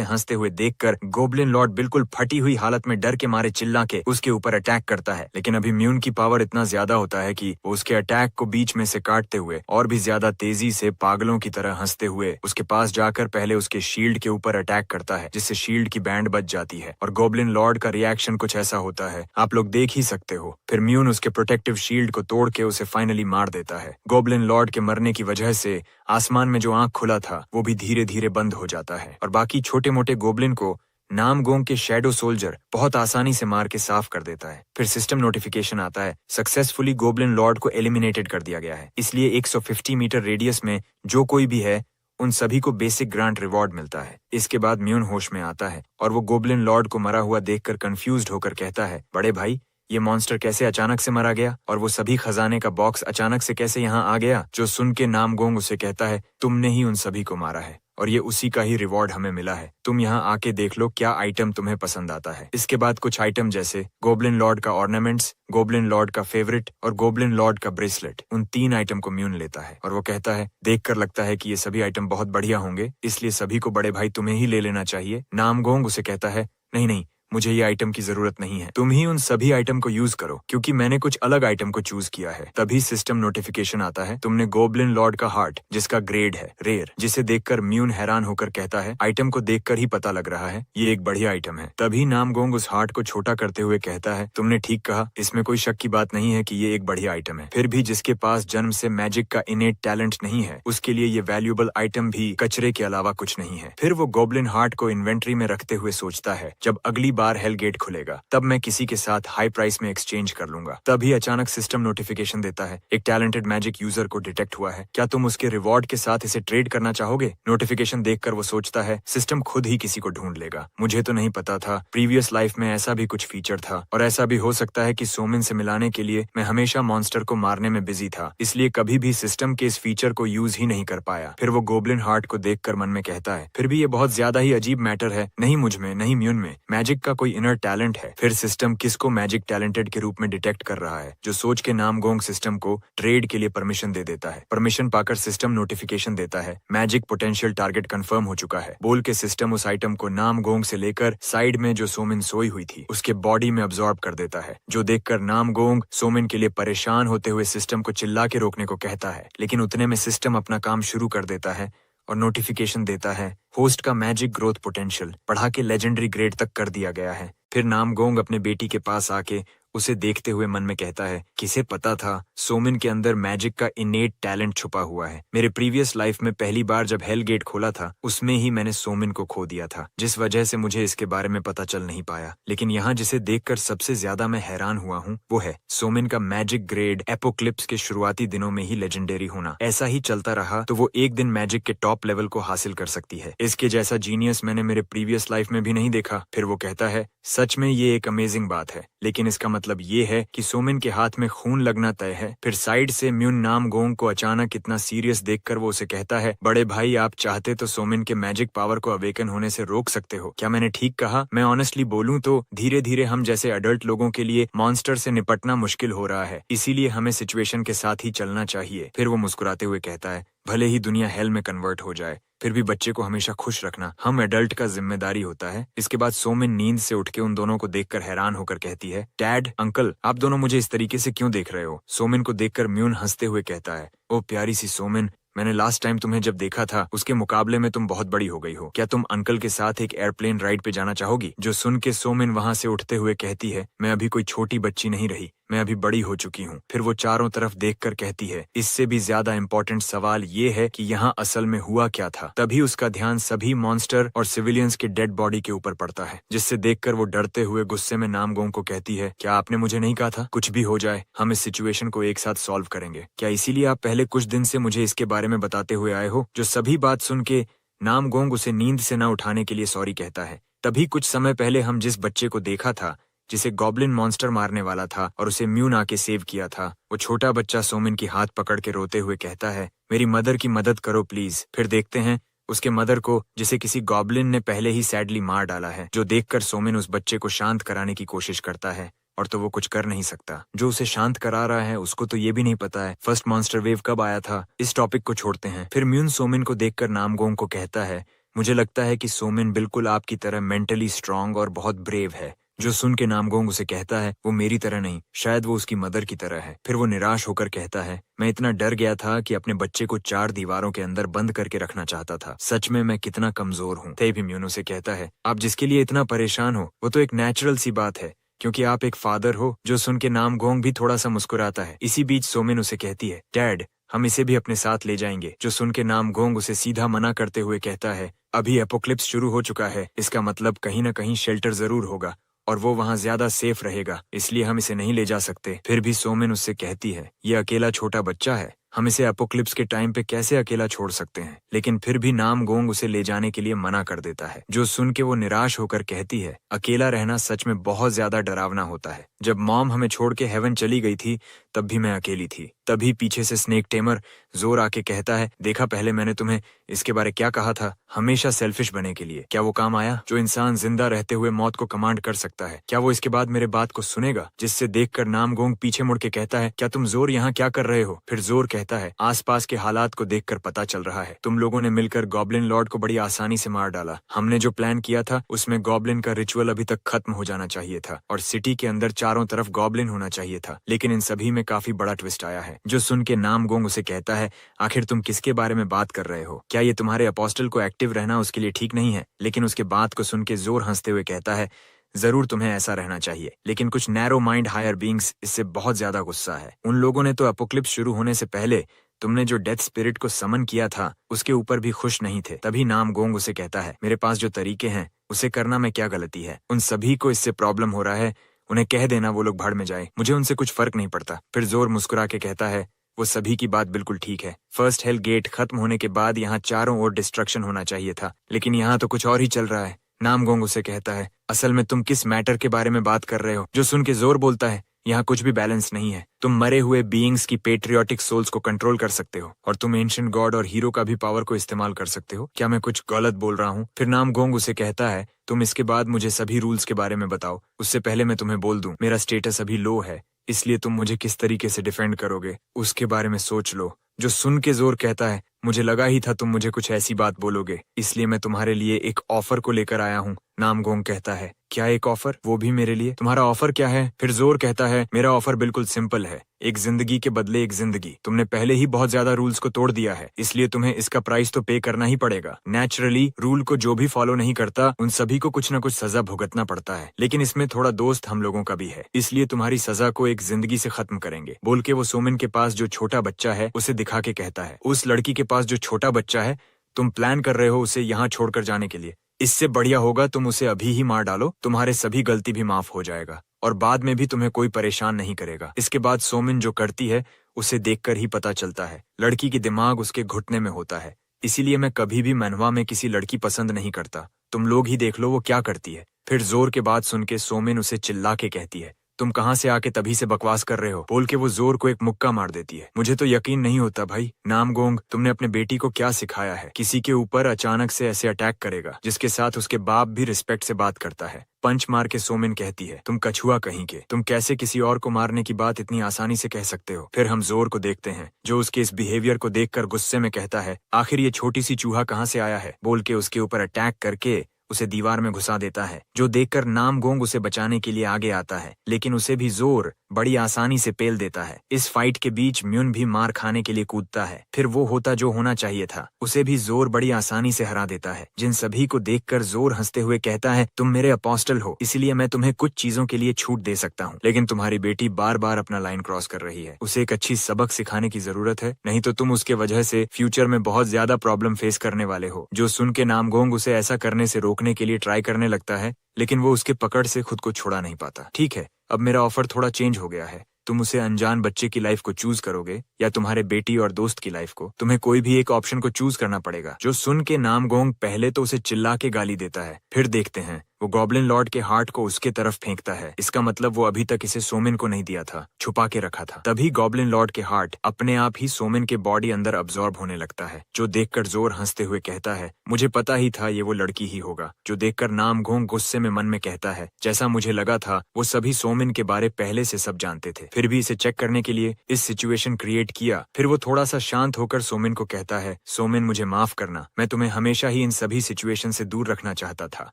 हंसते हुए देखकर गोब्लिन लॉर्ड बिल्कुल फटी हुई हालत में डर के मारे चिल्ला के उसके ऊपर अटैक करता है। लेकिन अभी म्यून की पावर इतना ज्यादा होता है कि वो उसके अटैक को बीच में से काटते हुए और भी ज्यादा तेजी से पागलों की तरह हंसते हुए उसके पास जाकर पहले उसके शील्ड के ऊपर अटैक करता है, जिससे शील्ड की बैंड बच जाती है और गोब्लिन लॉर्ड का रिएक्शन कुछ ऐसा होता है, आप लोग देख ही सकते हो। फिर म्यून उसके प्रोटेक्टिव शील्ड को तोड़ के उसे फाइनली मार देता है। गोब्लिन लॉर्ड के मरने की वजह से आसमान में जो आंख खुला था वो भी धीरे धीरे बंद हो जाता है और बाकी छोटे मोटे गोब्लिन को नामगोंग के शैडो सोल्जर बहुत आसानी से मार के साफ कर देता है। फिर सिस्टम नोटिफिकेशन आता है, सक्सेसफुली गोब्लिन लॉर्ड को एलिमिनेटेड कर दिया गया है, इसलिए 150 मीटर रेडियस में जो कोई भी है उन सभी को बेसिक ग्रांट रिवॉर्ड मिलता है। इसके बाद म्यून होश में आता है और वो गोब्लिन लॉर्ड को मरा हुआ देखकर कंफ्यूज्ड होकर कहता है, बड़े भाई ये मॉन्स्टर कैसे अचानक से मारा गया और वो सभी खजाने का बॉक्स अचानक से कैसे यहाँ आ गया। जो सुन के नामगोंग उसे कहता है, तुमने ही उन सभी को मारा है और ये उसी का ही रिवॉर्ड हमें मिला है, तुम यहाँ आके देख लो क्या आइटम तुम्हें पसंद आता है। इसके बाद कुछ आइटम जैसे गोब्लिन लॉर्ड का ऑर्नामेंट्स, गोब्लिन लॉर्ड का फेवरेट और गोब्लिन लॉर्ड का ब्रेसलेट, उन 3 आइटम को म्यून लेता है और वो कहता है, देखकर लगता है कि ये सभी आइटम बहुत बढ़िया होंगे, इसलिए सभी को बड़े भाई तुम्हें ही ले लेना चाहिए। नामगोंग उसे कहता है, नहीं, मुझे ये आइटम की जरूरत नहीं है, तुम ही उन सभी आइटम को यूज करो क्योंकि मैंने कुछ अलग आइटम को चूज किया है। तभी सिस्टम नोटिफिकेशन आता है, तुमने गोब्लिन लॉर्ड का हार्ट जिसका ग्रेड है रेयर, जिसे देखकर म्यून हैरान होकर कहता है, आइटम को देखकर ही पता लग रहा है ये एक बढ़िया आइटम है। तभी नामगोंग उस हार्ट को छोटा करते हुए कहता है, तुमने ठीक कहा, इसमें कोई शक की बात नहीं है कि ये एक बढ़िया आइटम है। फिर भी जिसके पास जन्म से मैजिक का इनेट टैलेंट नहीं है उसके लिए ये वैल्यूएबल आइटम भी कचरे के अलावा कुछ नहीं है। फिर वो गोब्लिन हार्ट को इन्वेंट्री में रखते हुए सोचता है, जब अगली बार हेल गेट खुलेगा तब मैं किसी के साथ हाई प्राइस में एक्सचेंज कर लूंगा। तभी अचानक सिस्टम नोटिफिकेशन देता है, एक टैलेंटेड मैजिक यूजर को डिटेक्ट हुआ है, क्या तुम उसके रिवॉर्ड के साथ इसे ट्रेड करना चाहोगे। नोटिफिकेशन देखकर वो सोचता है, सिस्टम खुद ही किसी को ढूंढ लेगा, मुझे तो नहीं पता था प्रीवियस लाइफ में ऐसा भी कुछ फीचर था और ऐसा भी हो सकता है कि सोमिन से मिलाने के लिए मैं हमेशा मॉन्स्टर को मारने में बिजी था, इसलिए कभी भी सिस्टम के इस फीचर को यूज ही नहीं कर पाया। फिर वो गोब्लिन हार्ट को देखकर मन में कहता है, फिर भी ये बहुत ज्यादा ही अजीब मैटर है, नहीं मुझ में नहीं म्यून में मैजिक का कोई इनर टैलेंट है। फिर सिस्टम किसको मैजिक टैलेंटेड के रूप में डिटेक्ट कर रहा है, जो सोच के नामगोंग सिस्टम को ट्रेड के लिए परमिशन दे देता है। परमिशन पाकर सिस्टम नोटिफिकेशन देता है, मैजिक पोटेंशियल टारगेट कंफर्म हो चुका है। बोल के सिस्टम उस आइटम को नामगोंग से लेकर साइड में जो सोमिन सोई हुई थी उसके बॉडी में अब्सॉर्ब कर देता है। जो देखकर नामगोंग सोमिन के लिए परेशान होते हुए सिस्टम को चिल्ला के रोकने को कहता है, लेकिन उतने में सिस्टम अपना काम शुरू कर देता है और नोटिफिकेशन देता है, होस्ट का मैजिक ग्रोथ पोटेंशियल बढ़ा के लेजेंडरी ग्रेड तक कर दिया गया है। फिर नामगोंग अपने बेटी के पास आके उसे देखते हुए मन में कहता है, किसे पता था सोमिन के अंदर मैजिक का इनेट टैलेंट छुपा हुआ है। मेरे प्रीवियस लाइफ में पहली बार जब हेल गेट खोला था उसमें ही मैंने सोमिन को खो दिया था, जिस वजह से मुझे इसके बारे में पता चल नहीं पाया। लेकिन यहाँ जिसे देखकर सबसे ज्यादा मैं हैरान हुआ हूँ वो है सोमिन का मैजिक ग्रेड एपोक्लिप्स के शुरुआती दिनों में ही लेजेंडरी होना। ऐसा ही चलता रहा तो वो एक दिन मैजिक के टॉप लेवल को हासिल कर सकती है। इसके जैसा जीनियस मैंने मेरे प्रीवियस लाइफ में भी नहीं देखा। फिर वो कहता है, सच में ये एक अमेजिंग बात है, लेकिन इसका मतलब ये है कि सोमिन के हाथ में खून लगना तय है। फिर साइड से म्यून नामगोंग को अचानक इतना सीरियस देखकर वो उसे कहता है, बड़े भाई आप चाहते तो सोमिन के मैजिक पावर को अवेकन होने से रोक सकते हो, क्या मैंने ठीक कहा। मैं ऑनेस्टली बोलूं तो धीरे धीरे हम जैसे अडल्ट लोगों के लिए मॉन्स्टर से निपटना मुश्किल हो रहा है, इसीलिए हमें सिचुएशन के साथ ही चलना चाहिए। फिर वो मुस्कुराते हुए कहता है, भले ही दुनिया हेल में कन्वर्ट हो जाए फिर भी बच्चे को हमेशा खुश रखना हम एडल्ट का जिम्मेदारी होता है। इसके बाद सोमिन नींद से उठ के उन दोनों को देखकर हैरान होकर कहती है, डैड अंकल आप दोनों मुझे इस तरीके से क्यों देख रहे हो। सोमिन को देखकर म्यून हंसते हुए कहता है, ओ प्यारी सी सोमिन, मैंने लास्ट टाइम तुम्हें जब देखा था उसके मुकाबले में तुम बहुत बड़ी हो गई हो, क्या तुम अंकल के साथ एक एयरप्लेन राइड पे जाना चाहोगी। जो सुन के सोमिन वहाँ से उठते हुए कहती है, मैं अभी कोई छोटी बच्ची नहीं रही, मैं अभी बड़ी हो चुकी हूँ। फिर वो चारों तरफ देखकर कहती है, इससे भी ज्यादा इम्पोर्टेंट सवाल ये है कि यहाँ असल में हुआ क्या था। तभी उसका ध्यान सभी मॉन्स्टर और सिविलियंस के डेड बॉडी के ऊपर पड़ता है, जिससे देखकर वो डरते हुए गुस्से में नामगोंग को कहती है, क्या आपने मुझे नहीं कहा था? कुछ भी हो जाए हम इस सिचुएशन को एक साथ सॉल्व करेंगे। क्या इसीलिए आप पहले कुछ दिन से मुझे इसके बारे में बताते हुए आए हो? जो सभी बात सुन के नामगोंग उसे नींद से न उठाने के लिए सॉरी कहता है। तभी कुछ समय पहले हम जिस बच्चे को देखा था, जिसे गॉब्लिन मॉन्स्टर मारने वाला था और उसे म्यून आके सेव किया था, वो छोटा बच्चा सोमिन की हाथ पकड़ के रोते हुए कहता है, मेरी मदर की मदद करो प्लीज। फिर देखते हैं उसके मदर को, जिसे किसी गॉब्लिन ने पहले ही सैडली मार डाला है। जो देखकर सोमिन उस बच्चे को शांत कराने की कोशिश करता है, और तो वो कुछ कर नहीं सकता। जो उसे शांत करा रहा है उसको तो ये भी नहीं पता है फर्स्ट मॉन्स्टर वेव कब आया था। इस टॉपिक को छोड़ते हैं। फिर म्यून सोमिन को देखकर नामगोंग को कहता है, मुझे लगता है कि सोमिन बिल्कुल आपकी तरह मेंटली स्ट्रांग और बहुत ब्रेव है। जो सुन के नामगोंग उसे कहता है, वो मेरी तरह नहीं, शायद वो उसकी मदर की तरह है। फिर वो निराश होकर कहता है, मैं इतना डर गया था कि अपने बच्चे को 4 दीवारों के अंदर बंद करके रखना चाहता था। सच में मैं कितना कमजोर हूँ। तभी म्यून उसे कहता है, आप जिसके लिए इतना परेशान हो वो तो एक नेचुरल सी बात है, क्योंकि आप एक फादर हो। जो सुन के नामगोंग भी थोड़ा सा मुस्कुराता है। इसी बीच सोमिन उसे कहती है, डैड हम इसे भी अपने साथ ले जाएंगे। जो सुन के नामगोंग उसे सीधा मना करते हुए कहता है, अभी एपोक्लिप्स शुरू हो चुका है, इसका मतलब कहीं न कहीं शेल्टर जरूर होगा और वो वहाँ ज्यादा सेफ रहेगा, इसलिए हम इसे नहीं ले जा सकते। फिर भी सोमिन उससे कहती है, ये अकेला छोटा बच्चा है, हम इसे एपोक्लिप्स के टाइम पे कैसे अकेला छोड़ सकते हैं। लेकिन फिर भी नामगोंग उसे ले जाने के लिए मना कर देता है। जो सुन के वो निराश होकर कहती है, अकेला रहना सच में बहुत ज्यादा डरावना होता है। जब मॉम हमें छोड़ के हेवन चली गई थी तब भी मैं अकेली थी। तभी पीछे से स्नेक टेमर जोर आके कहता है, देखा पहले मैंने तुम्हें इसके बारे क्या कहा था, हमेशा सेल्फिश बने के लिए। क्या वो काम आया? जो इंसान जिंदा रहते हुए मौत को कमांड कर सकता है, क्या वो इसके बाद मेरे बात को सुनेगा? जिससे देखकर नामगोंग पीछे मुड़ के कहता है, क्या तुम जोर यहाँ क्या कर रहे हो? फिर जोर कहता है, आसपास के हालात को देखकर पता चल रहा है तुम लोगों ने मिलकर गॉब्लिन लॉर्ड को बड़ी आसानी से मार डाला। हमने जो प्लान किया था उसमें गॉब्लिन का रिचुअल अभी तक खत्म हो जाना चाहिए था और सिटी के अंदर चारों तरफ गॉब्लिन होना चाहिए था, लेकिन इन सभी में काफी बड़ा ट्विस्ट आया है। जो सुन के नामगोंग उसे कहता है, आखिर तुम किसके बारे में बात कर रहे हो? क्या ये तुम्हारे अपोस्टल को एक्टिव रहना उसके लिए ठीक नहीं है? लेकिन उसके बात को सुन के जोर हंसते हुए कहता है, जरूर तुम्हें ऐसा रहना चाहिए, लेकिन कुछ नैरो माइंड हायर बीइंग्स इससे बहुत ज्यादा गुस्सा है। उन लोगों ने तो एपोक्लिप्स शुरू होने से पहले तुमने जो डेथ स्पिरिट को समन किया था उसके ऊपर भी खुश नहीं थे। तभी नामगोंग उसे कहता है, मेरे पास जो तरीके हैं उसे करना में क्या गलती है? उन सभी को इससे प्रॉब्लम हो रहा है, उन्हें कह देना वो लोग भाड़ में जाए, मुझे उनसे कुछ फर्क नहीं पड़ता। फिर जोर मुस्कुरा के कहता है, वो सभी की बात बिल्कुल ठीक है। फर्स्ट हेल गेट खत्म होने के बाद यहाँ चारों ओर डिस्ट्रक्शन होना चाहिए था, लेकिन यहाँ तो कुछ और ही चल रहा है। नामगोंग उसे कहता है, असल में तुम किस मैटर के बारे में बात कर रहे हो? जो सुन के जोर बोलता है, यहाँ कुछ भी बैलेंस नहीं है। तुम मरे हुए बीइंग्स की पेट्रियोटिक सोल्स को कंट्रोल कर सकते हो और तुम एंशिएंट गॉड और हीरो का भी पावर को इस्तेमाल कर सकते हो। क्या मैं कुछ गलत बोल रहा हूँ? फिर नामगोंग उसे कहता है, तुम इसके बाद मुझे सभी रूल्स के बारे में बताओ। उससे पहले मैं तुम्हें बोल दूं, मेरा स्टेटस अभी लो है, इसलिए तुम मुझे किस तरीके से डिफेंड करोगे उसके बारे में सोच लो। जो सुन के जोर कहता है, मुझे लगा ही था तुम मुझे कुछ ऐसी बात बोलोगे, इसलिए मैं तुम्हारे लिए एक ऑफर को लेकर आया हूँ। नामगोंग कहता है, क्या एक ऑफर? वो भी मेरे लिए? तुम्हारा ऑफर क्या है? फिर जोर कहता है, मेरा ऑफर बिल्कुल सिंपल है, एक जिंदगी के बदले एक जिंदगी। तुमने पहले ही बहुत ज्यादा रूल्स को तोड़ दिया है, इसलिए तुम्हें इसका प्राइस तो पे करना ही पड़ेगा। नेचुरली रूल को जो भी फॉलो नहीं करता उन सभी को कुछ न कुछ सजा भुगतना पड़ता है, लेकिन इसमें थोड़ा दोस्त हम लोगों का भी है, इसलिए तुम्हारी सजा को एक जिंदगी से खत्म करेंगे। बोल के वो सोमिन के पास जो छोटा बच्चा है उसे दिखा के कहता है, उस लड़की के पास जो छोटा बच्चा है तुम प्लान कर रहे हो उसे यहाँ छोड़कर जाने के लिए, इससे बढ़िया होगा तुम उसे अभी ही मार डालो, तुम्हारे सभी गलती भी माफ हो जाएगा और बाद में भी तुम्हें कोई परेशान नहीं करेगा। इसके बाद सोमिन जो करती है उसे देखकर ही पता चलता है, लड़की की दिमाग उसके घुटने में होता है। इसीलिए मैं कभी भी मनवा में किसी लड़की पसंद नहीं करता, तुम लोग ही देख लो वो क्या करती है। फिर जोर के बात सुन के सोमिन उसे चिल्ला के कहती है, तुम कहाँ से आके तभी से बकवास कर रहे हो? बोल के वो जोर को एक मुक्का मार देती है। मुझे तो यकीन नहीं होता भाई, नामगोंग तुमने अपने बेटी को क्या सिखाया है? किसी के ऊपर अचानक से ऐसे अटैक करेगा जिसके साथ उसके बाप भी रिस्पेक्ट से बात करता है। पंच मार के सोमिन कहती है, तुम कछुआ कहीं के, तुम कैसे किसी और को मारने की बात इतनी आसानी से कह सकते हो? फिर हम जोर को देखते हैं जो उसके इस बिहेवियर को देखकर गुस्से में कहता है, आखिर ये छोटी सी चूहा कहाँ से आया है? बोल के उसके ऊपर अटैक करके उसे दीवार में घुसा देता है। जो देखकर नामगोंग उसे बचाने के लिए आगे आता है, लेकिन उसे भी जोर बड़ी आसानी से पेल देता है। इस फाइट के बीच म्यून भी मार खाने के लिए कूदता है। फिर वो होता जो होना चाहिए था, उसे भी जोर बड़ी आसानी से हरा देता है। जिन सभी को देखकर जोर हंसते हुए कहता है, तुम मेरे अपोस्टल हो, इसलिए मैं तुम्हें कुछ चीजों के लिए छूट दे सकता हूँ, लेकिन तुम्हारी बेटी बार बार अपना लाइन क्रॉस कर रही है। उसे एक अच्छी सबक सिखाने की जरूरत है, नहीं तो तुम उसके वजह से फ्यूचर में बहुत ज्यादा प्रॉब्लम फेस करने वाले हो। जो सुन के नामगोंग उसे ऐसा करने से रोकने के लिए ट्राई करने लगता है, लेकिन वो उसके पकड़ से खुद को छुड़ा नहीं पाता। ठीक है, अब मेरा ऑफर थोड़ा चेंज हो गया है। तुम उसे अनजान बच्चे की लाइफ को चूज करोगे या तुम्हारे बेटी और दोस्त की लाइफ को? तुम्हें कोई भी एक ऑप्शन को चूज करना पड़ेगा। जो सुन के नामगोंग पहले तो उसे चिल्ला के गाली देता है, फिर देखते हैं वो गॉब्लिन लॉर्ड के हार्ट को उसके तरफ फेंकता है। इसका मतलब वो अभी तक इसे सोमिन को नहीं दिया था, छुपा के रखा था। तभी गॉब्लिन लॉर्ड के हार्ट अपने आप ही सोमिन के बॉडी अंदर अब्सॉर्ब होने लगता है। जो देखकर जोर हंसते हुए कहता है, मुझे पता ही था ये वो लड़की ही होगा। जो देखकर नामगोंग गुस्से में मन में कहता है, जैसा मुझे लगा था वो सभी सोमिन के बारे पहले से सब जानते थे, फिर भी इसे चेक करने के लिए इस सिचुएशन क्रिएट किया। फिर वो थोड़ा सा शांत होकर सोमिन को कहता है, सोमिन मुझे माफ करना, मैं तुम्हें हमेशा ही इन सभी सिचुएशन से दूर रखना चाहता था।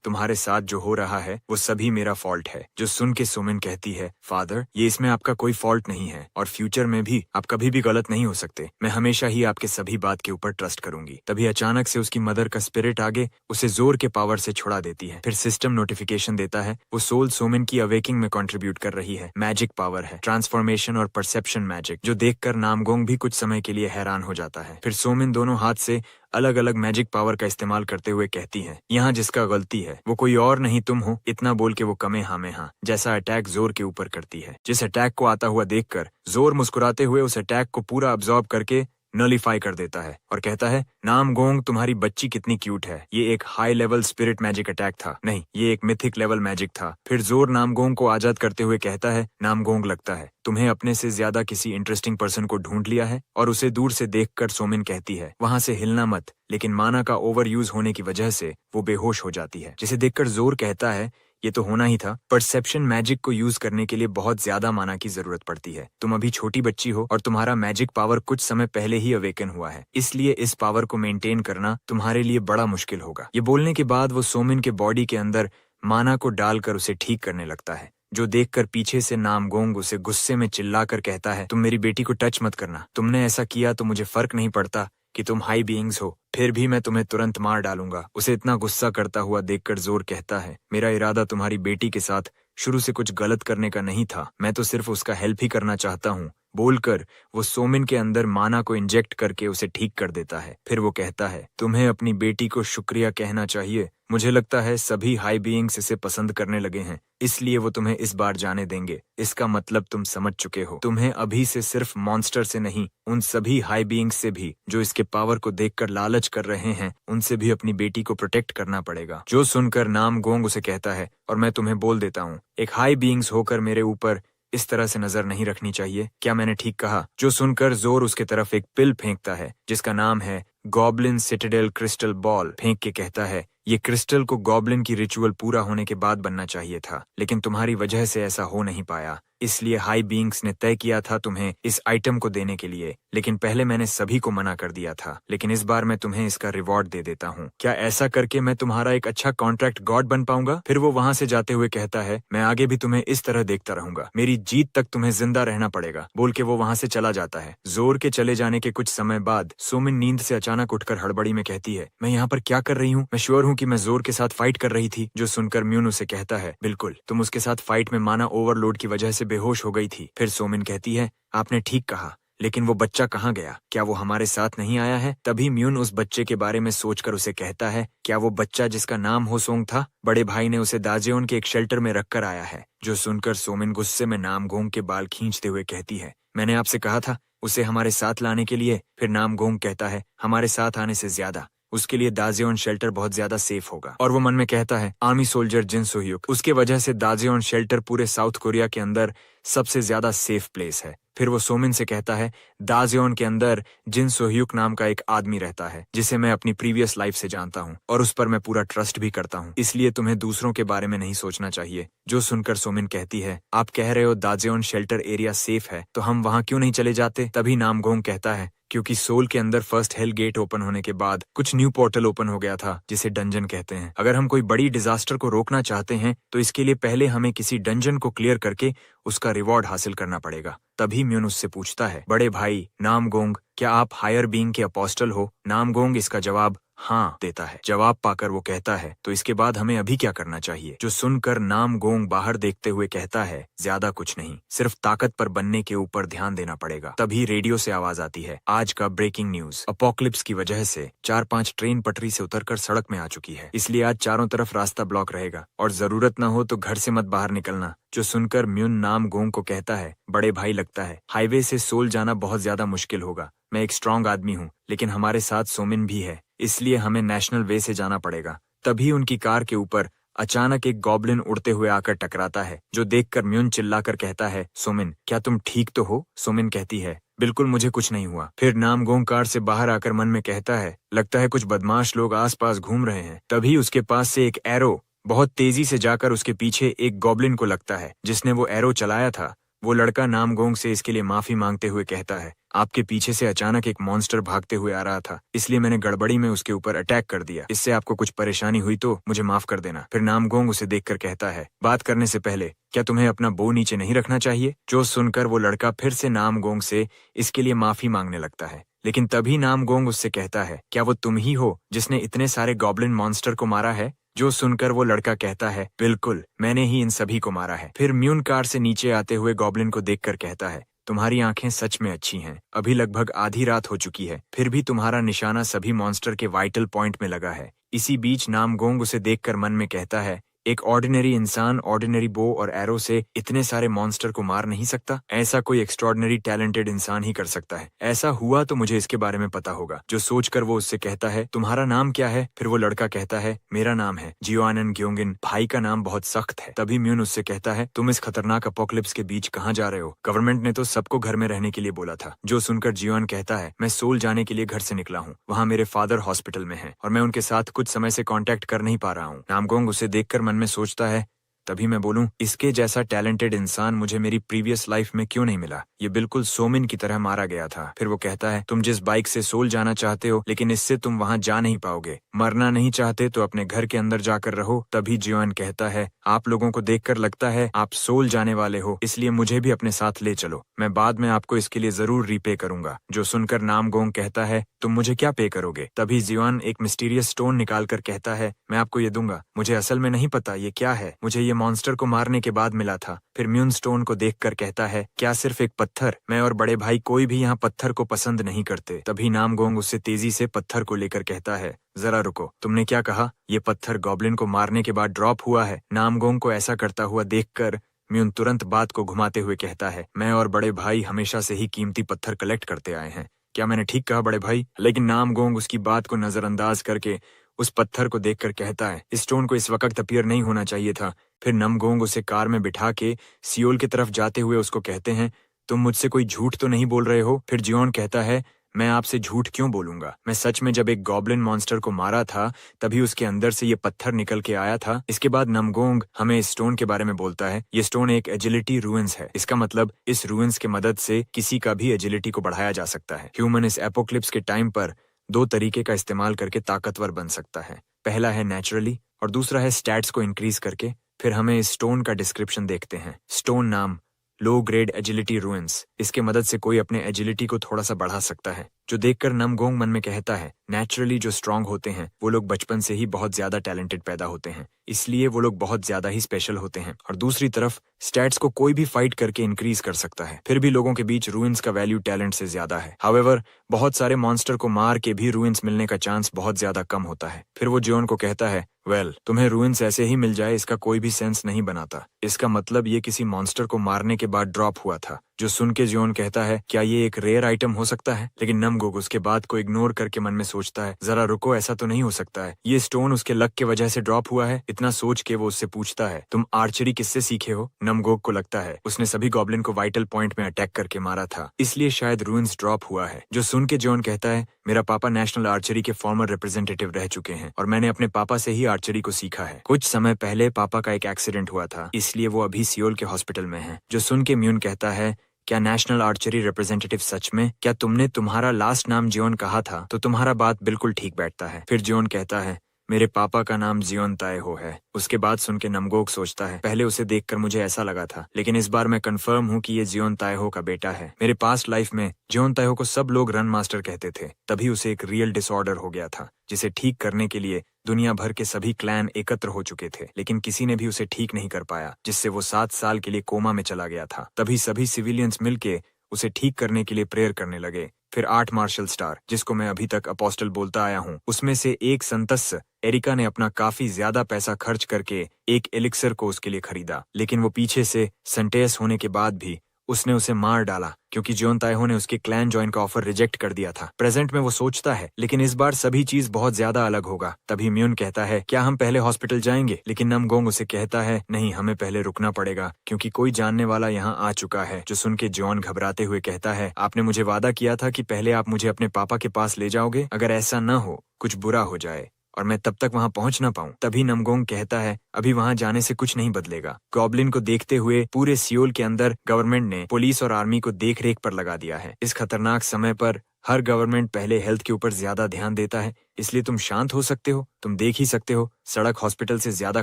तुम्हारे साथ जो हो रहा है वो सभी मेरा फॉल्ट है। जो सुन के सोमिन कहती है, फादर ये इसमें आपका कोई फॉल्ट नहीं है और फ्यूचर में भी आप कभी भी गलत नहीं हो सकते। मैं हमेशा ही आपके सभी बात के ऊपर ट्रस्ट करूंगी। तभी अचानक से उसकी मदर का स्पिरिट आगे उसे जोर के पावर से छुड़ा देती है। फिर सिस्टम नोटिफिकेशन देता है वो सोल सोमिन की अवेकिंग में कंट्रीब्यूट कर रही है। मैजिक पावर है, ट्रांसफॉर्मेशन और परसेप्शन मैजिक, जो देखकर नामगोंग भी कुछ समय के लिए हैरान हो जाता है। फिर सोमिन दोनों हाथ से अलग अलग मैजिक पावर का इस्तेमाल करते हुए कहती है, यहाँ जिसका गलती है वो कोई और नहीं तुम हो। इतना बोल के वो कमेहामेहा जैसा अटैक जोर के ऊपर करती है। जिस अटैक को आता हुआ देखकर जोर मुस्कुराते हुए उस अटैक को पूरा अब्सॉर्ब करके नलिफाई कर देता है और कहता है, नामगोंग तुम्हारी बच्ची कितनी क्यूट है। ये एक high level spirit magic attack था, नहीं ये एक मिथिक लेवल मैजिक था। फिर जोर नामगोंग को आजाद करते हुए कहता है, नामगोंग लगता है तुम्हें अपने से ज्यादा किसी इंटरेस्टिंग पर्सन को ढूंढ लिया है। और उसे दूर से देखकर सोमिन कहती है, वहां से हिलना मत, लेकिन माना का ओवर यूज होने की वजह से वो बेहोश हो जाती है। जिसे देखकर जोर कहता है, ये तो होना ही था। परसेप्शन मैजिक को यूज करने के लिए बहुत ज्यादा माना की जरूरत पड़ती है। तुम अभी छोटी बच्ची हो और तुम्हारा मैजिक पावर कुछ समय पहले ही अवेकन हुआ है, इसलिए इस पावर को मेंटेन करना तुम्हारे लिए बड़ा मुश्किल होगा। ये बोलने के बाद वो सोमिन के बॉडी के अंदर माना को डालकर उसे ठीक करने लगता है। जो देखकर पीछे से नामगोंग उसे गुस्से में चिल्लाकर कहता है, तुम मेरी बेटी को टच मत करना। तुमने ऐसा किया तो मुझे फर्क नहीं पड़ता कि तुम हाई बीइंग्स हो, फिर भी मैं तुम्हें तुरंत मार डालूंगा। उसे इतना गुस्सा करता हुआ देखकर जोर कहता है, मेरा इरादा तुम्हारी बेटी के साथ शुरू से कुछ गलत करने का नहीं था, मैं तो सिर्फ उसका हेल्प ही करना चाहता हूँ। बोलकर वो सोमिन के अंदर माना को इंजेक्ट करके उसे ठीक कर देता है। फिर वो कहता है, तुम्हें अपनी बेटी को शुक्रिया कहना चाहिए। मुझे लगता है सभी हाई बीइंग्स इसे पसंद करने लगे हैं, इसलिए वो तुम्हें इस बार जाने देंगे। इसका मतलब तुम समझ चुके हो। तुम्हें अभी से सिर्फ मॉन्स्टर से नहीं, उन सभी हाई बीइंग्स से भी जो इसके पावर को देखकर लालच कर रहे हैं, उनसे भी अपनी बेटी को प्रोटेक्ट करना पड़ेगा। जो सुनकर नामगोंग उसे कहता है, और मैं तुम्हें बोल देता हूँ, एक हाई बीइंग्स होकर मेरे ऊपर इस तरह से नजर नहीं रखनी चाहिए। क्या मैंने ठीक कहा? जो सुनकर जोर उसके तरफ एक पिल फेंकता है जिसका नाम है गॉब्लिन सिटाडेल क्रिस्टल बॉल। फेंक के कहता है, ये क्रिस्टल को गॉब्लिन की रिचुअल पूरा होने के बाद बनना चाहिए था, लेकिन तुम्हारी वजह से ऐसा हो नहीं पाया, इसलिए हाई बीइंग्स ने तय किया था तुम्हें इस आइटम को देने के लिए, लेकिन पहले मैंने सभी को मना कर दिया था। लेकिन इस बार मैं तुम्हें इसका रिवॉर्ड दे देता हूँ। क्या ऐसा करके मैं तुम्हारा एक अच्छा कॉन्ट्रैक्ट गॉड बन पाऊंगा? फिर वो वहां से जाते हुए कहता है, मैं आगे भी तुम्हें इस तरह देखता रहूंगा, मेरी जीत तक तुम्हें जिंदा रहना पड़ेगा। बोल के वो वहां से चला जाता है। जोर के चले जाने के कुछ समय बाद सोमिन नींद से अचानक उठकर हड़बड़ी में कहती है, मैं यहाँ पर क्या कर रही हूँ? मैं श्योर हूँ कि मैं जोर के साथ फाइट कर रही थी। जो सुनकर म्यून उसे कहता है, बिल्कुल, तुम उसके साथ फाइट में माना ओवरलोड की वजह से बेहोश हो गई थी। फिर सोमिन कहती है, आपने ठीक कहा, लेकिन वो बच्चा कहाँ गया? क्या वो हमारे साथ नहीं आया है? तभी म्यून उस बच्चे के बारे में सोचकर उसे कहता है, क्या वो बच्चा जिसका नाम होसोंग था? बड़े भाई ने उसे दाजेओन के एक शेल्टर में रखकर आया है। जो सुनकर सोमिन गुस्से में नामगोंग के बाल खींचते हुए कहती है, मैंने आपसे कहा था उसे हमारे साथ लाने के लिए। फिर नामगोंग कहता है, हमारे साथ आने से ज्यादा उसके लिए दाजेओन शेल्टर बहुत ज्यादा सेफ होगा। और वो मन में कहता है, आर्मी सोल्जर जिन सोह्युक, उसके वजह से दाजेओन शेल्टर पूरे साउथ कोरिया के अंदर सबसे ज्यादा सेफ प्लेस है। फिर वो सोमिन से कहता है, दाजेओन के अंदर जिन सोह्युक नाम का एक आदमी रहता है जिसे मैं अपनी प्रीवियस लाइफ से जानता हूँ और उस पर मैं पूरा ट्रस्ट भी करता हूँ, इसलिए तुम्हें दूसरों के बारे में नहीं सोचना चाहिए। जो सुनकर सोमिन कहती है, आप कह रहे हो दाजेओन शेल्टर एरिया सेफ है, तो हम वहाँ क्यों नहीं चले जाते? तभी नामगोंग कहता है, क्योंकि सोल के अंदर फर्स्ट हेल गेट ओपन होने के बाद कुछ न्यू पोर्टल ओपन हो गया था जिसे डंजन कहते हैं। अगर हम कोई बड़ी डिजास्टर को रोकना चाहते हैं तो इसके लिए पहले हमें किसी डंजन को क्लियर करके उसका रिवॉर्ड हासिल करना पड़ेगा। तभी म्यून उससे पूछता है, बड़े भाई नामगोंग, क्या आप हायर बीइंग के अपोस्टल हो? नामगोंग इसका जवाब हाँ देता है। जवाब पाकर वो कहता है, तो इसके बाद हमें अभी क्या करना चाहिए? जो सुनकर नामगोंग बाहर देखते हुए कहता है, ज्यादा कुछ नहीं, सिर्फ ताकत पर बनने के ऊपर ध्यान देना पड़ेगा। तभी रेडियो से आवाज आती है, आज का ब्रेकिंग न्यूज, अपोक्लिप्स की वजह से 4-5 ट्रेन पटरी से उतरकर सड़क में आ चुकी है, इसलिए आज चारों तरफ रास्ता ब्लॉक रहेगा और जरूरत न हो तो घर से मत बाहर निकलना। जो सुनकर म्यून नामगोंग को कहता है, बड़े भाई लगता है हाईवे से सोल जाना बहुत ज्यादा मुश्किल होगा। मैं एक स्ट्रांग आदमी हूँ, लेकिन हमारे साथ सोमिन भी है, इसलिए हमें नेशनल वे से जाना पड़ेगा। तभी उनकी कार के ऊपर अचानक एक गॉब्लिन उड़ते हुए आकर टकराता है, जो देखकर म्यून चिल्लाकर कहता है, सोमिन क्या तुम ठीक तो हो? सोमिन कहती है, बिल्कुल मुझे कुछ नहीं हुआ। फिर नामगोंग कार से बाहर आकर मन में कहता है, लगता है कुछ बदमाश लोग आसपास घूम रहे हैं। तभी उसके पास से एक एरो बहुत तेजी से जाकर उसके पीछे एक गॉब्लिन को लगता है। जिसने वो एरो चलाया था वो लड़का नामगोंग से इसके लिए माफी मांगते हुए कहता है, आपके पीछे से अचानक एक मॉन्स्टर भागते हुए आ रहा था, इसलिए मैंने गड़बड़ी में उसके ऊपर अटैक कर दिया। इससे आपको कुछ परेशानी हुई तो मुझे माफ कर देना। फिर नामगोंग उसे देखकर कहता है, बात करने से पहले क्या तुम्हें अपना बो नीचे नहीं रखना चाहिए? जो सुनकर वो लड़का फिर से नामगोंग से इसके लिए माफी मांगने लगता है, लेकिन तभी नामगोंग उससे कहता है, क्या वो तुम ही हो जिसने इतने सारे गॉब्लिन मॉन्स्टर को मारा है? जो सुनकर वो लड़का कहता है, बिल्कुल मैंने ही इन सभी को मारा है। फिर म्यून कार से नीचे आते हुए गॉब्लिन को देखकर कहता है, तुम्हारी आंखें सच में अच्छी हैं। अभी लगभग आधी रात हो चुकी है, फिर भी तुम्हारा निशाना सभी मॉन्स्टर के वाइटल पॉइंट में लगा है। इसी बीच नामगोंग उसे देखकर मन में कहता है, एक ऑर्डिनरी इंसान ऑर्डिनरी बो और एरो से इतने सारे मॉन्स्टर को मार नहीं सकता। ऐसा कोई एक्स्ट्रॉर्डिनरी टैलेंटेड इंसान ही कर सकता है। ऐसा हुआ तो मुझे इसके बारे में पता होगा। जो सोचकर वो उससे कहता है, तुम्हारा नाम क्या है? फिर वो लड़का कहता है, मेरा नाम है जियोआनन ग्योंगिन। भाई का नाम बहुत सख्त है। तभी म्यून उससे कहता है, तुम इस खतरनाक अपोक्लिप्स के बीच कहाँ जा रहे हो? गवर्नमेंट ने तो सबको घर में रहने के लिए बोला था। जो सुनकर जियोआन कहता है, मैं सोल जाने के लिए घर से निकला हूँ। वहाँ मेरे फादर हॉस्पिटल में है और मैं उनके साथ कुछ समय से कॉन्टेक्ट कर नहीं पा रहा हूँ। नामगोंग उसे देखकर मन में सोचता है, तभी मैं बोलूं, इसके जैसा टैलेंटेड इंसान मुझे मेरी प्रीवियस लाइफ में क्यों नहीं मिला? ये बिल्कुल सोमिन की तरह मारा गया था। फिर वो कहता है, तुम जिस बाइक से सोल जाना चाहते हो, लेकिन इससे तुम वहां जा नहीं पाओगे। मरना नहीं चाहते तो अपने घर के अंदर जाकर रहो। तभी जियोआन कहता है, आप लोगों को देखकर लगता है आप सोल जाने वाले हो, इसलिए मुझे भी अपने साथ ले चलो। मैं बाद में आपको इसके लिए जरूर रीपे करूंगा। जो सुनकर नामगोंग कहता है, तुम मुझे क्या पे करोगे? तभी जियोआन एक मिस्टीरियस स्टोन निकाल कर कहता है, मैं आपको ये दूंगा। मुझे असल में नहीं पता ये क्या है, मुझे ये मॉन्स्टर को मारने के बाद मिला था। फिर म्यून स्टोन को देखकर कहता है, क्या सिर्फ एक पत्थर? मैं और बड़े भाई कोई भी यहाँ पत्थर को पसंद नहीं करते। तभी नामगोंग उससे तेजी से पत्थर को लेकर कहता है, जरा रुको, तुमने क्या कहा? ये पत्थर गॉब्लिन को मारने के बाद ड्रॉप हुआ है। नामगोंग को ऐसा करता हुआ देखकर म्यून तुरंत बात को घुमाते हुए कहता है, मैं और बड़े भाई हमेशा से ही कीमती पत्थर कलेक्ट करते आए हैं। क्या मैंने ठीक कहा बड़े भाई? लेकिन नामगोंग उसकी बात को नजरअंदाज करके उस पत्थर को देखकर कहता है, इस स्टोन को इस वक्त अपीयर नहीं होना चाहिए था। फिर नामगोंग उसे कार में बिठा के सियोल की तरफ जाते हुए उसको कहते हैं, तुम मुझसे कोई झूठ तो नहीं बोल रहे हो? फिर जियोन कहता है, मैं आपसे झूठ क्यों बोलूंगा? मैं सच में जब एक गॉब्लिन मॉन्स्टर को मारा था तभी उसके अंदर से ये पत्थर निकल के आया था। इसके बाद नामगोंग हमें इस स्टोन के बारे में बोलता है, ये स्टोन एक एजिलिटी रूइंस है। इसका मतलब इस रूइंस के मदद से किसी का भी एजिलिटी को बढ़ाया जा सकता है। ह्यूमन इस एपोक्लिप्स के टाइम पर 2 तरीके का इस्तेमाल करके ताकतवर बन सकता है। पहला है नेचुरली और दूसरा है स्टैट्स को इंक्रीज करके। फिर हमें इस स्टोन का डिस्क्रिप्शन देखते हैं। स्टोन नाम लो ग्रेड एजिलिटी रूइंस। इसके मदद से कोई अपने एजिलिटी को थोड़ा सा बढ़ा सकता है। जो देखकर नामगोंग मन में कहता है, नेचुरली जो स्ट्रांग होते हैं वो लोग बचपन से ही बहुत ज्यादा टैलेंटेड पैदा होते हैं, इसलिए वो लोग बहुत ज्यादा ही स्पेशल होते हैं। और दूसरी तरफ स्टैट्स को कोई भी फाइट करके इंक्रीज कर सकता है। फिर भी लोगों के बीच रूइंस का वैल्यू टैलेंट से ज्यादा है। हाउएवर बहुत सारे मॉन्स्टर को मार के भी रूइंस मिलने का चांस बहुत ज्यादा कम होता है। फिर वो जियोन को कहता है, वेल, तुम्हें रूइंस ऐसे ही मिल जाए इसका कोई भी सेंस नहीं बनाता। इसका मतलब ये किसी मॉन्स्टर को मारने के बाद ड्रॉप हुआ था। जो सुन के जियोन कहता है, क्या ये एक रेयर आइटम हो सकता है? लेकिन नामगोंग उसके बात को इग्नोर करके मन में सोचता है, जरा रुको, ऐसा तो नहीं हो सकता है। ये स्टोन उसके लक के वजह से ड्रॉप हुआ है। इतना सोच के वो उससे पूछता है, तुम आर्चरी किससे सीखे हो? नामगोंग को लगता है उसने सभी गॉब्लिन को वाइटल पॉइंट में अटैक करके मारा था, इसलिए शायद रूइंस ड्रॉप हुआ है। जो सुन के जियोन कहता है, मेरा पापा नेशनल आर्चरी के फॉर्मर रिप्रेजेंटेटिव रह चुके हैं और मैंने अपने पापा से ही आर्चरी को सीखा है। कुछ समय पहले पापा का एक एक्सीडेंट हुआ था, इसलिए वो अभी सियोल के हॉस्पिटल में है। जो सुन के म्यून कहता है, क्या नेशनल आर्चरी रिप्रेजेंटेटिव सच में? क्या तुमने तुम्हारा लास्ट नाम जियोन कहा था तो तुम्हारा बात बिल्कुल ठीक बैठता है। फिर जियोन कहता है मेरे पापा का नाम जियोन ताएहो है। उसके बाद सुन के नमगोक सोचता है पहले उसे देखकर मुझे ऐसा लगा था, लेकिन इस बार मैं कंफर्म हूँ कि ये जियोन ताएहो का बेटा है। मेरे पास्ट लाइफ में जियोन ताएहो को सब लोग रन मास्टर कहते थे, तभी उसे एक रियल डिसऑर्डर हो गया था जिसे ठीक करने के लिए दुनिया भर के सभी क्लैन एकत्र हो चुके थे, लेकिन किसी ने भी उसे ठीक नहीं कर पाया, जिससे वो 7 साल के लिए कोमा में चला गया था। तभी सभी सिविलियंस मिलके उसे ठीक करने के लिए प्रेयर करने लगे। फिर 8 मार्शल स्टार, जिसको मैं अभी तक अपोस्टल बोलता आया हूँ, उसमें से एक संतस एरिका ने अपना काफी ज्यादा पैसा खर्च करके एक एलिक्सर को उसके लिए खरीदा, लेकिन वो पीछे से संटेस होने के बाद भी उसने उसे मार डाला क्योंकि जियोन ताएहो ने उसके क्लैन ज्वाइन का ऑफर रिजेक्ट कर दिया था। प्रेजेंट में वो सोचता है लेकिन इस बार सभी चीज बहुत ज्यादा अलग होगा। तभी म्यून कहता है क्या हम पहले हॉस्पिटल जाएंगे, लेकिन नमगोंग उसे कहता है नहीं, हमें पहले रुकना पड़ेगा क्योंकि कोई जानने वाला यहाँ आ चुका है। जो सुन के जियोन घबराते हुए कहता है आपने मुझे वादा किया था कि पहले आप मुझे अपने पापा के पास ले जाओगे, अगर ऐसा न हो, कुछ बुरा हो जाए और मैं तब तक वहां पहुंच ना पाऊं। तभी नमगोंग कहता है अभी वहां जाने से कुछ नहीं बदलेगा। गॉब्लिन को देखते हुए पूरे सियोल के अंदर गवर्नमेंट ने पुलिस और आर्मी को देख रेख पर लगा दिया है। इस खतरनाक समय पर हर गवर्नमेंट पहले हेल्थ के ऊपर ज्यादा ध्यान देता है, इसलिए तुम शांत हो सकते हो। तुम देख ही सकते हो सड़क हॉस्पिटल से ज्यादा